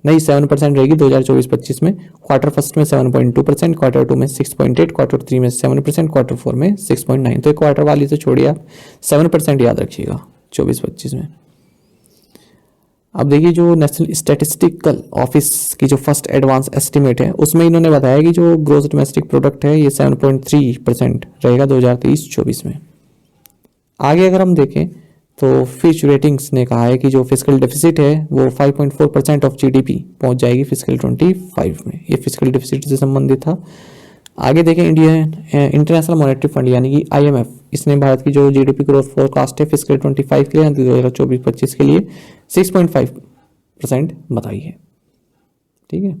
नहीं 7% रहेगी 2024-25 में। क्वार्टर फर्स्ट में 7.2%, क्वार्टर 2 में 6.8%, क्वार्टर 3 में 7%, क्वार्टर 4 में 6.9%। तो क्वार्टर वाली तो छोड़िए, आप 7% याद रखिएगा 24-25 में। अब देखिए जो नेशनल स्टैटिस्टिकल ऑफिस की जो फर्स्ट एडवांस एस्टिमेट है उसमें इन्होंने बताया कि जो ग्रोस डोमेस्टिक प्रोडक्ट है ये 7.3% रहेगा 2023-24 में। आगे अगर हम देखें तो फिच रेटिंग्स ने कहा है कि जो फिस्कल डेफिसिट है वो 5.4% ऑफ GDP पहुंच जाएगी फिस्कल 25 में। ये फिस्कल डेफिसिट से संबंधित था। आगे देखें इंडियन इंटरनेशनल मॉनेटरी फंड यानी कि IMF, इसने भारत की जो GDP ग्रोथ फोरकास्ट है फिस्कल 25 के लिए 2024-25 के लिए 6.5% बताई है। ठीक है,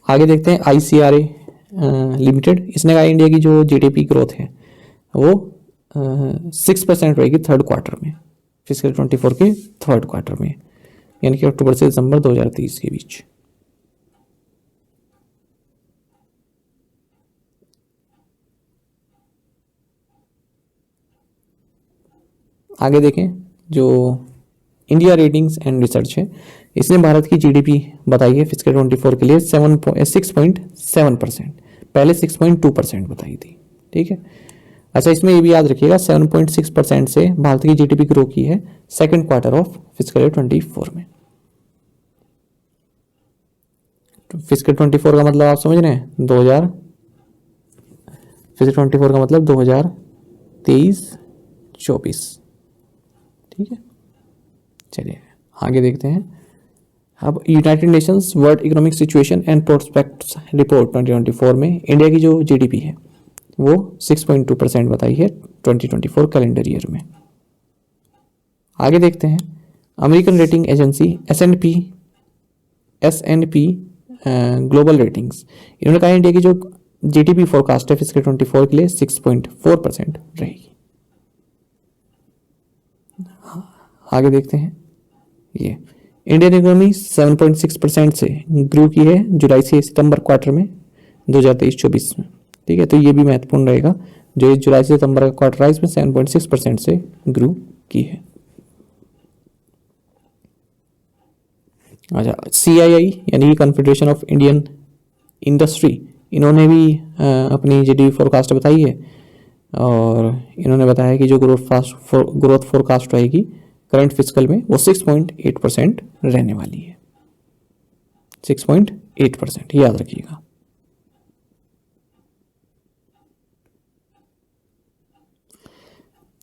आगे देखते हैं ICRA लिमिटेड, इसने कहा इंडिया की जो GDP ग्रोथ है वो 6% रहेगी थर्ड क्वार्टर में, फिस्कल 24 के थर्ड क्वार्टर में, यानी कि अक्टूबर से दिसंबर 2023 के बीच। आगे देखें जो इंडिया रेटिंग्स एंड रिसर्च है, इसने भारत की GDP बताई है फिस्कल 24 के लिए 6.7%, पहले 6.2% बताई थी। ठीक है, अच्छा इसमें ये भी याद रखिएगा 7.6% से भारत की GDP ग्रो की है सेकंड क्वार्टर ऑफ फिस्कल 24 में। फिस्कल 24 का मतलब आप समझ रहे हैं, फिस्कल 24 का मतलब 2023-24। ठीक है, चलिए आगे देखते हैं। अब United Nations world economic situation and prospects report 2024 में इंडिया की जो जीडीपी है वो 6.2% बताई है 2024 कैलेंडर ईयर में। आगे देखते हैं, American rating agency S and P global ratings, इन्होंने कहा इंडिया की जो जीडीपी फोरकास्ट है फिस्कल 24 के लिए 6.4% रहेगी। आगे देखते हैं, ये इंडियन इकोनॉमी 7.6% से ग्रो की है जुलाई से सितंबर क्वार्टर में 2023-24 में। ठीक है, तो ये भी महत्वपूर्ण रहेगा, जो इस जुलाई से सितंबर का क्वार्टर है इसमें 7.6% से ग्रो की है। अच्छा, CII यानी कि कॉन्फेडरेशन ऑफ इंडियन इंडस्ट्री, इन्होंने भी अपनी जीडीपी फोरकास्ट बताई है और इन्होंने बताया कि जो ग्रोथ फोरकास्ट रहेगी करंट फिस्कल में वो 6.8% रहने वाली है। 6.8% याद रखिएगा।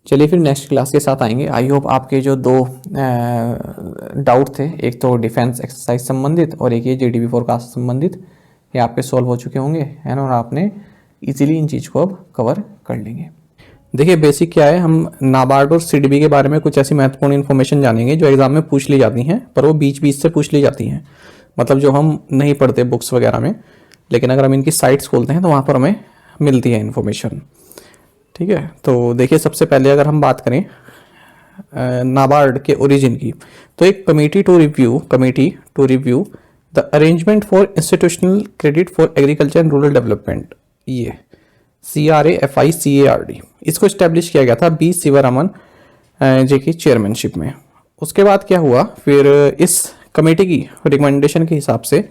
चलिए फिर नेक्स्ट क्लास के साथ आएंगे। आई होप आपके जो दो डाउट थे, एक तो डिफेंस एक्सरसाइज संबंधित और एक ये जीडीपी फोरकास्ट संबंधित, ये आपके सॉल्व हो चुके होंगे, है ना, और आपने इजीली इन चीज़ को अब कवर कर लेंगे। देखिए बेसिक क्या है, हम नाबार्ड और सीडीबी के बारे में कुछ ऐसी महत्वपूर्ण इन्फॉर्मेशन जानेंगे जो एग्जाम में पूछ ली जाती हैं, पर वो बीच बीच से पूछ ली जाती हैं, मतलब जो हम नहीं पढ़ते बुक्स वगैरह में, लेकिन अगर हम इनकी साइट्स खोलते हैं तो वहाँ पर हमें मिलती है इन्फॉर्मेशन। ठीक है, तो देखिए सबसे पहले अगर हम बात करें नाबार्ड के ओरिजिन की, तो एक committee to review the arrangement for institutional credit for agriculture and rural development, ये CRAFICARD, इसको इस्टेब्लिश किया गया था बी शिवरामन जी की चेयरमैनशिप में। उसके बाद क्या हुआ, फिर इस कमेटी की रिकमेंडेशन के हिसाब से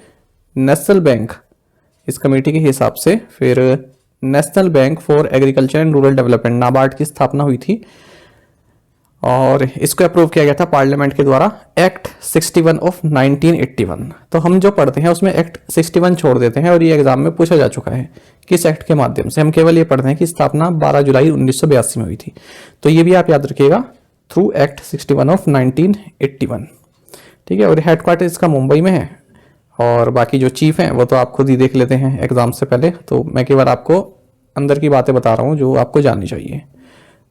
नेशनल बैंक, इस कमेटी के हिसाब से फिर national bank for agriculture and rural development NABARD की स्थापना हुई थी और इसको अप्रूव किया गया था पार्लियामेंट के द्वारा एक्ट 61 ऑफ 1981। तो हम जो पढ़ते हैं उसमें एक्ट 61 छोड़ देते हैं और ये एग्जाम में पूछा जा चुका है किस एक्ट के माध्यम से। हम केवल ये पढ़ते हैं कि स्थापना 12 जुलाई 1982 में हुई थी, तो ये भी आप याद रखिएगा, थ्रू एक्ट 61 ऑफ 1981। ठीक है, और हेडक्वार्टर इसका मुंबई में है और बाकी जो चीफ हैं वो तो आप खुद ही देख लेते हैं एग्जाम से पहले, तो मैं केवल आपको अंदर की बातें बता रहा हूँ जो आपको जाननी चाहिए।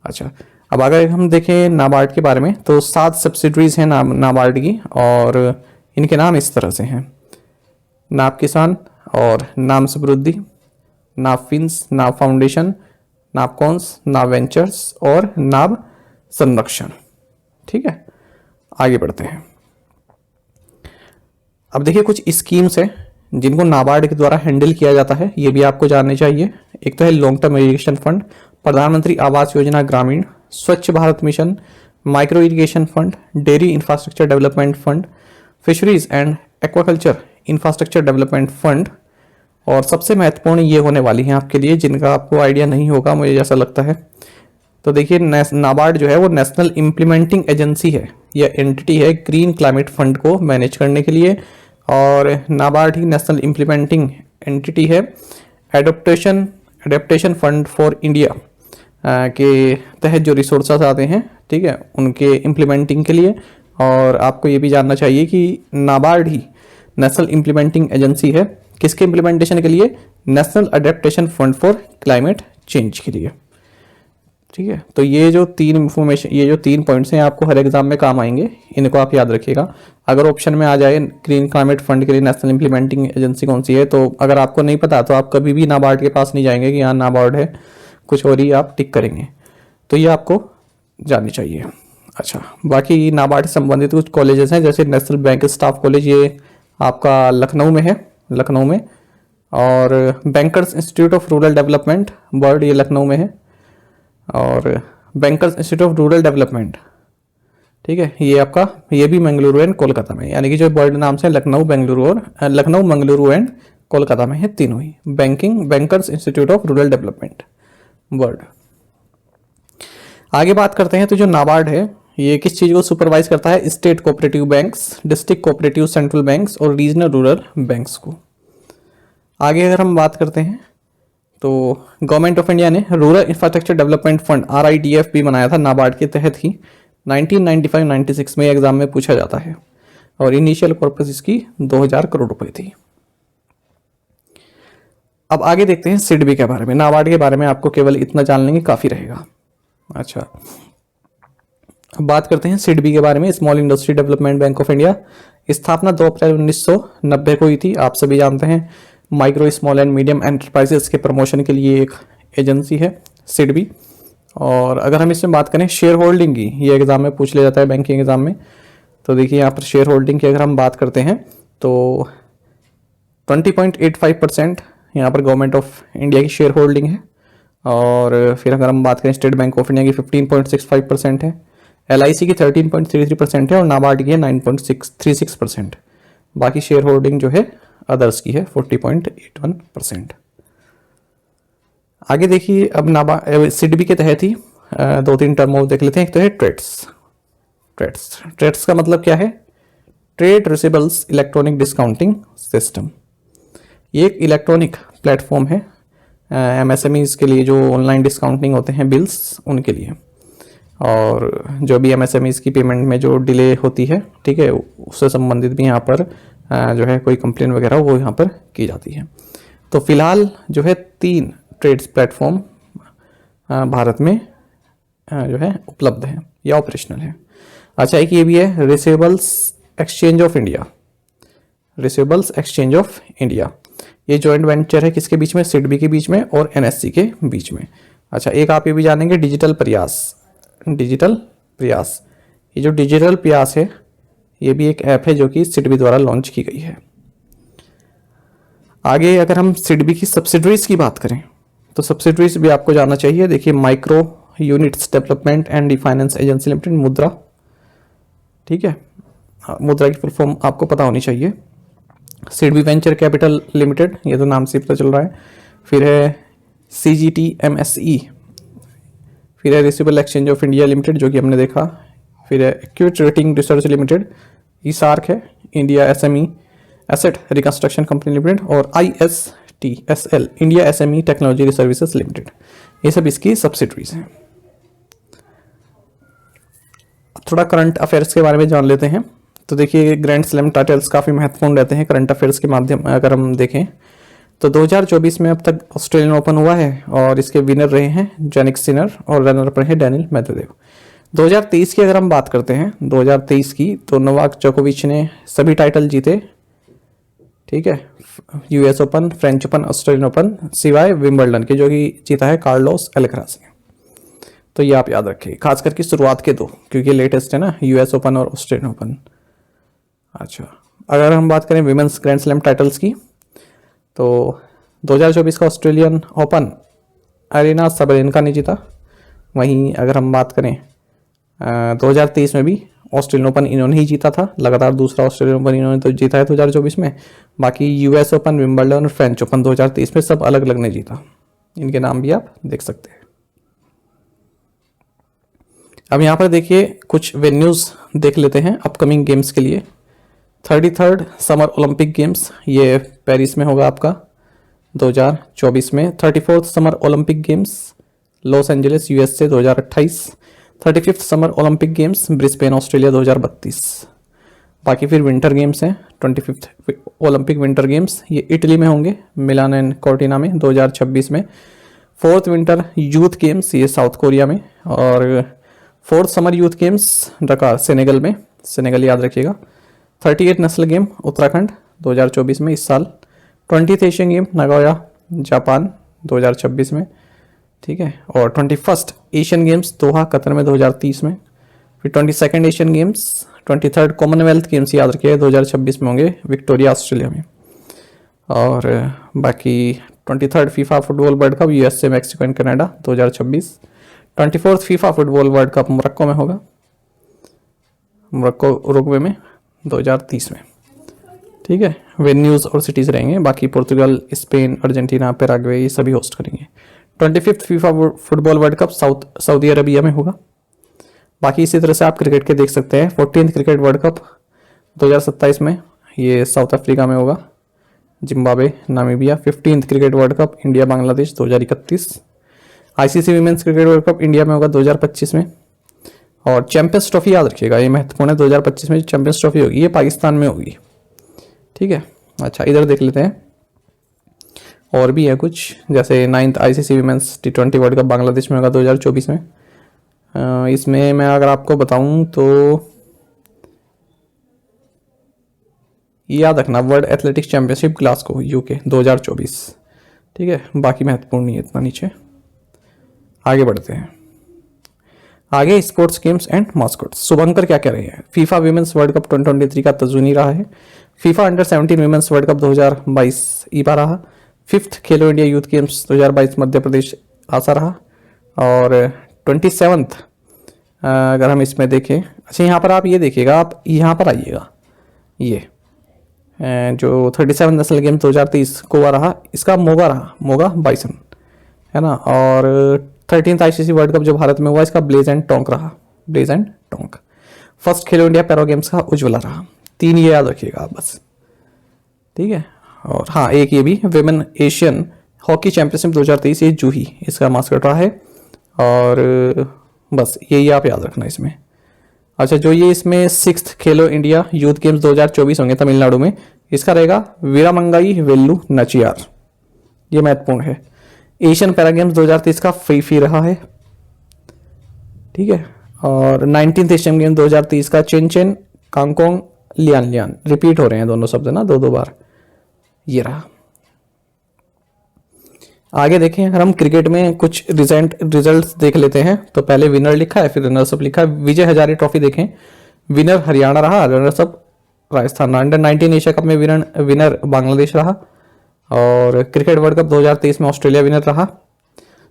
अच्छा, अब अगर हम देखें नाबार्ड के बारे में तो 7 सब्सिडरीज हैं नाबार्ड की और इनके नाम इस तरह से हैं, नाब किसान और नाम समृद्धि, नाब फिन्स, नाब फाउंडेशन, नाब कॉन्स, नाब वेंचर्स और नाब संरक्षण। ठीक है, आगे बढ़ते हैं। अब देखिए कुछ स्कीम्स हैं जिनको नाबार्ड के द्वारा हैंडल किया जाता है, ये भी आपको जानने चाहिए। एक तो है लॉन्ग टर्म इरिगेशन फंड, प्रधानमंत्री आवास योजना ग्रामीण, स्वच्छ Bharat mission, micro irrigation fund, dairy infrastructure development fund, fisheries and aquaculture infrastructure development fund, और सबसे महत्वपूर्ण ये होने वाली हैं आपके लिए जिनका आपको आइडिया नहीं होगा मुझे जैसा लगता है। तो देखिए नाबार्ड जो है वो नेशनल इम्प्लीमेंटिंग एजेंसी है, यह एंटिटी है ग्रीन क्लाइमेट फंड को मैनेज करने के लिए, और नाबार्ड ही नेशनल इम्प्लीमेंटिंग एंटिटी है एडेप्टेशन फंड फॉर इंडिया के तहत जो रिसोर्सेस आते हैं, ठीक है, उनके इम्प्लीमेंटिंग के लिए। और आपको ये भी जानना चाहिए कि नाबार्ड ही नेशनल इम्प्लीमेंटिंग एजेंसी है किसके इम्प्लीमेंटेशन के लिए, national adaptation fund for climate change के लिए। ठीक है, तो ये जो तीन पॉइंट्स हैं आपको हर एग्जाम में काम आएंगे, इनको आप याद रखिएगा। अगर ऑप्शन में आ जाए ग्रीन क्लाइमेट फंड के लिए नेशनल इम्प्लीमेंटिंग एजेंसी कौन सी है, तो अगर आपको नहीं पता तो आप कभी भी नाबार्ड के पास नहीं जाएंगे कि हाँ नाबार्ड है, कुछ और ही आप टिक करेंगे, तो ये आपको जाननी चाहिए। अच्छा, बाकी नाबार्ड से संबंधित कुछ कॉलेजेस हैं जैसे नेशनल बैंक स्टाफ कॉलेज, ये आपका लखनऊ में है, लखनऊ में, और bankers institute of rural development bird, ये लखनऊ में है, और bankers institute of rural development, ठीक है, ये आपका ये भी मंगलुरु एंड कोलकाता में, यानी कि जो बर्ड नाम से लखनऊ मंगलुरु एंड कोलकाता में है, तीनों ही bankers institute of rural development BIRD. आगे बात करते हैं तो जो नाबार्ड है ये किस चीज़ को सुपरवाइज करता है, state cooperative banks, district cooperative central banks और रीजनल रूरल बैंक्स को। आगे अगर हम बात करते हैं तो गवर्नमेंट ऑफ इंडिया ने rural infrastructure development fund RIDF भी बनाया था नाबार्ड के तहत ही 1995-96 में एग्जाम में पूछा जाता है और इनिशियल कॉर्पस इसकी 2000 करोड़ रुपए थी। अब आगे देखते हैं सिडबी के बारे में। नाबार्ड के बारे में आपको केवल इतना जान लेंगे काफी रहेगा। अच्छा, अब बात करते हैं सिडबी के बारे में। Small industry development bank of India, स्थापना 2 अप्रैल 1990 को हुई थी। आप सभी जानते हैं micro small and medium enterprises के प्रमोशन के लिए एक एजेंसी है सिडबी। और अगर हम इसमें बात करें शेयर होल्डिंग की, ये एग्जाम में पूछ लिया जाता है बैंकिंग एग्जाम में, तो देखिए यहाँ पर शेयर होल्डिंग की अगर हम बात करते हैं तो 20.85% यहाँ पर गवर्नमेंट ऑफ इंडिया की शेयर होल्डिंग है। और फिर अगर हम बात करें स्टेट बैंक ऑफ इंडिया की 15.65% है, LIC की 13.33% है और नाबार्ड की है 9.36%। बाकी शेयर होल्डिंग जो है अदर्स की है 40.81%। आगे देखिए, अब सिडबी के तहत ही 2-3 टर्म और देख लेते हैं। एक तो है ट्रेड्स का मतलब क्या है? Trade receivables electronic discounting system. ये एक इलेक्ट्रॉनिक प्लेटफॉर्म है MSMEs के लिए, जो ऑनलाइन डिस्काउंटिंग होते हैं बिल्स उनके लिए। और जो भी MSMEs की पेमेंट में जो डिले होती है, ठीक है, उससे संबंधित भी यहाँ पर जो है कोई कंप्लेन वगैरह वो यहाँ पर की जाती है। तो फिलहाल जो है 3 ट्रेड्स प्लेटफॉर्म भारत में जो है उपलब्ध है या ऑपरेशनल है। अच्छा, एक ये भी है रिसीवेबल्स एक्सचेंज ऑफ इंडिया। ये जॉइंट वेंचर है किसके बीच में? सिडबी के बीच में और NSE के बीच में। अच्छा, एक आप ये भी जानेंगे डिजिटल प्रयास। ये जो डिजिटल प्रयास है ये भी एक ऐप है जो कि सिडबी द्वारा लॉन्च की गई है। आगे अगर हम सिडबी की सब्सिडरीज की बात करें तो सब्सिडरीज भी आपको जानना चाहिए। देखिए, micro units development and finance agency limited, मुद्रा, ठीक है, मुद्रा की फुल फॉर्म आपको पता होनी चाहिए। सिडबी वेंचर कैपिटल लिमिटेड, ये तो नाम से पता चल रहा है। फिर है CGT-MSE, फिर है receivable exchange of India limited जो कि हमने देखा। फिर है एक्यूट रेटिंग रिसर्च लिमिटेड, ईसार्क है, India SME asset reconstruction company limited, और ISTSL India SME technology services limited. ये सब इसकी सब्सिडरीज हैं। थोड़ा करंट अफेयर्स के बारे में जान लेते हैं। तो देखिए, ग्रैंड स्लैम टाइटल्स काफ़ी महत्वपूर्ण रहते हैं करंट अफेयर्स के माध्यम अगर हम देखें तो 2024 में अब तक ऑस्ट्रेलियन ओपन हुआ है और इसके विनर रहे हैं जैनिक सिनर और रनर अप रहे डेनियल मेदवेदेव। 2023 की अगर हम बात करते हैं 2023 की, तो नोवाक जोकोविच ने सभी टाइटल जीते, ठीक है, US open, French open, Australian open, सिवाय विंबलडन के जो कि जीता है कार्लोस अल्कराज ने। तो ये आप याद रखिए, खास करके शुरुआत के 2, क्योंकि लेटेस्ट है ना, US ओपन और ऑस्ट्रेलियन ओपन। अच्छा, अगर हम बात करें विमेंस ग्रैंड स्लैम टाइटल्स की तो 2024 का ऑस्ट्रेलियन ओपन अरीना सबरेनका ने जीता। वहीं अगर हम बात करें 2023 में भी ऑस्ट्रेलियन ओपन इन्होंने ही जीता था, लगातार दूसरा ऑस्ट्रेलियन ओपन इन्होंने तो जीता है 2024 में। बाकी US ओपन, विंबलडन और फ्रेंच ओपन 2023 में सब अलग अलग ने जीता। इनके नाम भी आप देख सकते हैं। अब यहाँ पर देखिए कुछ वेन्यूज देख लेते हैं अपकमिंग गेम्स के लिए। 33rd समर ओलंपिक गेम्स, ये पेरिस में होगा आपका 2024 में। 34th summer Olympic games Los Angeles USA 2028। 35th summer Olympic games Brisbane Australia 2032। बाकी फिर विंटर गेम्स हैं। 25th ओलंपिक विंटर गेम्स ये इटली में होंगे, मिलान एंड कॉर्टिना में 2026 में। 4th विंटर यूथ गेम्स ये साउथ कोरिया में। और 4th समर यूथ गेम्स डकार सेनेगल में, सेनेगल याद रखिएगा। 38 नेशनल गेम उत्तराखंड 2024 में इस साल। 20th Asian game Nagoya Japan 2026 में, ठीक है। और 21st Asian games Doha Qatar में 2030 में। फिर 22nd Asian games, 23rd Commonwealth games याद रखिए 2026 में होंगे विक्टोरिया ऑस्ट्रेलिया में। और बाकी 23rd FIFA football world cup USA Mexico and Canada 2026। 24th FIFA football world cup Morocco में होगा, मोरक्को उरुग्वे में 2030 में, ठीक है। वेन्यूज और सिटीज रहेंगे, बाकी पोर्तुगल, स्पेन, अर्जेंटीना, पैराग्वे ये सभी होस्ट करेंगे। 25th FIFA football world cup Saudi Arabia में होगा। बाकी इसी तरह से आप क्रिकेट के देख सकते हैं। 14th क्रिकेट वर्ल्ड कप 2027 में ये साउथ अफ्रीका में होगा, Zimbabwe, Namibia. 15th cricket world cup India Bangladesh 2031। ICC women's cricket world cup India में होगा 2025 में। और चैंपियंस ट्रॉफी याद रखिएगा, ये महत्वपूर्ण है। 2025 में चैंपियंस ट्रॉफी होगी ये पाकिस्तान में होगी, ठीक है। अच्छा, इधर देख लेते हैं, और भी है कुछ, जैसे 9th ICC women's T20 world cup Bangladesh में होगा 2024 में। इसमें मैं अगर आपको बताऊं तो याद रखना, world athletics championship Glasgow UK 2024, ठीक है। बाकी महत्वपूर्ण नहीं है इतना। नीचे आगे बढ़ते हैं, आगे स्पोर्ट्स गेम्स एंड मास्कट्स। शुभंकर क्या कह रहे हैं? फीफा वीमेंस वर्ल्ड कप 2023 का तजुनी रहा है। FIFA under 17 women's world cup 2022 ईपा रहा। 5th खेलो India youth games 2022 Madhya Pradesh आसा रहा। और 27th अगर हम इसमें देखें, अच्छा यहाँ पर आप ये देखिएगा, आप यहाँ पर आइएगा, ये जो 37 नेशनल गेम 2023 गोवा रहा, इसका मोगा रहा, मोगा बाइसन, है ना। और 13th ICC वर्ल्ड कप जो भारत में हुआ, इसका ब्लेज एंड टोंक रहा, Blaze and Tonk. First Khelo India para games का उज्ज्वला रहा। 3 ये याद रखिएगा आप बस, ठीक है। और हाँ, एक ये भी विमेन एशियन हॉकी चैंपियनशिप 2023, ये जूही इसका मास्कट रहा है। और बस यही आप याद रखना इसमें। अच्छा, जो ये इसमें 6th खेलो इंडिया यूथ गेम्स 2024 होंगे तमिलनाडु में, इसका रहेगा वीरामंगाई वेल्लू नचियार, ये महत्वपूर्ण है। एशियन पैरा गेम्स 2023 का फी रहा है, ठीक है। और 19th एशियन गेम 2023 का चेन कांगकोंग लियान, रिपीट हो रहे हैं दोनों शब्द ना, 2 बार, ये रहा। आगे देखें, अगर हम क्रिकेट में कुछ रिजल्ट्स देख लेते हैं, तो पहले विनर लिखा है, फिर रनर्सअप लिखा है। विजय हजारे ट्रॉफी देखें, विनर हरियाणा रहा, runners-up Rajasthan. Under 19 Asia cup में विनर बांग्लादेश रहा। और क्रिकेट वर्ल्ड कप 2023 में ऑस्ट्रेलिया विनर रहा।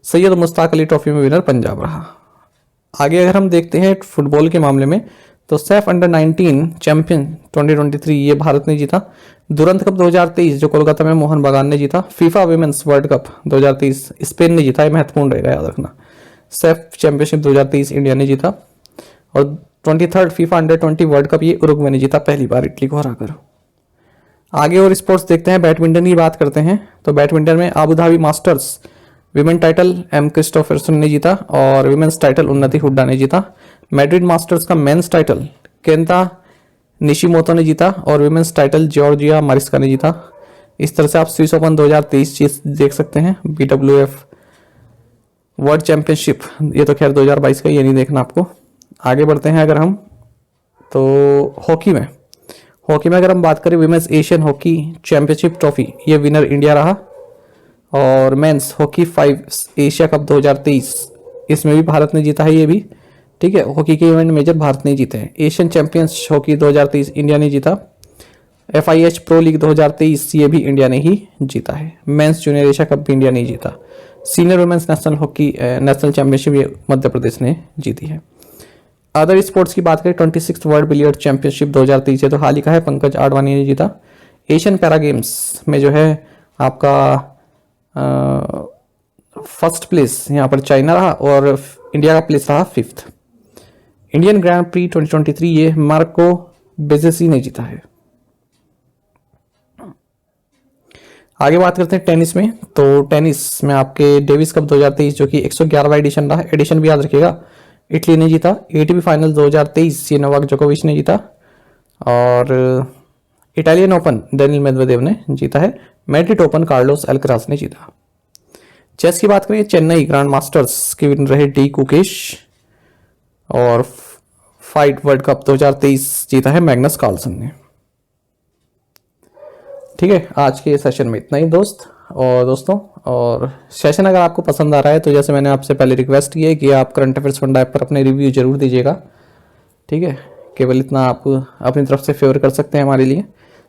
सैयद मुश्ताक अली ट्रॉफी में विनर पंजाब रहा। आगे अगर हम देखते हैं फुटबॉल के मामले में, तो सैफ अंडर 19 चैंपियन 2023 ये भारत ने जीता। दुरंत कप 2023 जो कोलकाता में मोहन बागान ने जीता। FIFA women's world cup 2023 Spain ने जीता, ये महत्वपूर्ण रहेगा याद रखना। सैफ चैंपियनशिप 2023 इंडिया ने जीता। और 23rd FIFA under 20 world cup ये उरुग्वे ने जीता पहली बार इटली को हराकर। आगे और स्पोर्ट्स देखते हैं, बैडमिंटन की बात करते हैं। तो बैडमिंटन में Abu Dhabi masters women title M Christophersen ने जीता और विमेन्स टाइटल उन्नति हुड्डा ने जीता। मैड्रिड मास्टर्स का मेंस टाइटल केंता निशिमोतो ने जीता और विमेन्स टाइटल जॉर्जिया मारिस्का ने जीता। इस तरह से आप स्विस ओपन 2023 देख सकते हैं। BWF वर्ल्ड चैंपियनशिप, ये तो खैर 2022 का, ये नहीं देखना आपको। आगे बढ़ते हैं अगर हम, तो हॉकी में अगर हम बात करें, women's Asian hockey championship trophy ये विनर इंडिया रहा। और मेंस हॉकी 5 एशिया कप 2023 इसमें भी भारत ने जीता है, ये भी ठीक है। हॉकी के इवेंट मेजर भारत ने जीते हैं। एशियन चैंपियंस हॉकी 2023 इंडिया ने जीता। FIH प्रो लीग 2023 ये भी इंडिया ने ही जीता है। मेंस जूनियर एशिया कप भी इंडिया ने जीता। Senior women's national hockey national championship ये मध्य प्रदेश ने जीती है। अदर स्पोर्ट्स की बात करें, 26th वर्ल्ड बिलियर्ड चैंपियनशिप 2023 है तो हाल ही का है, पंकज आडवाणी ने जीता। एशियन पैरा गेम्स में जो है आपका फर्स्ट प्लेस यहाँ पर चाइना रहा और इंडिया का प्लेस रहा 5th। इंडियन ग्रैंड प्री 2023 ये मार्को बेजेसी ने जीता है। आगे बात करते हैं टेनिस में। तो टेनिस में आपके डेविस कप 2023 जो कि 111वां एडिशन रहा, एडिशन भी याद रखिएगा, इटली ने जीता। ATP फाइनल 2023 ये नोवाक जोकोविच ने जीता और इटालियन ओपन डेनियल मेदवेदेव ने जीता है। मैड्रिड ओपन कार्लोस अल्कराज ने जीता। चेस की बात करें, चेन्नई ग्रैंड मास्टर्स के विनर रहे डी कुकेश और फाइट वर्ल्ड कप 2023 जीता है मैग्नस कार्लसन ने। ठीक है, आज के सेशन में इतना ही दोस्तों। और सेशन अगर आपको पसंद आ रहा है तो जैसे मैंने आपसे पहले रिक्वेस्ट की है कि आप करंट अफेयर्स फंड ऐप पर अपने रिव्यू जरूर दीजिएगा। ठीक है, केवल इतना आप अपनी तरफ से फेवर कर सकते हैं हमारे लिए।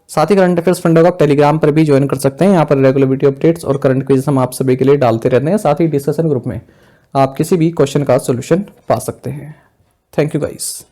साथ ही करंट अफेयर्स फंड को आप टेलीग्राम पर भी ज्वाइन कर सकते हैं। यहाँ पर रेगुलर वीडियो अपडेट्स और करंट क्विज हम आप सभी के लिए डालते रहते हैं। साथ ही डिस्कशन ग्रुप में आप किसी भी क्वेश्चन का सोल्यूशन पा सकते हैं। Thank you guys.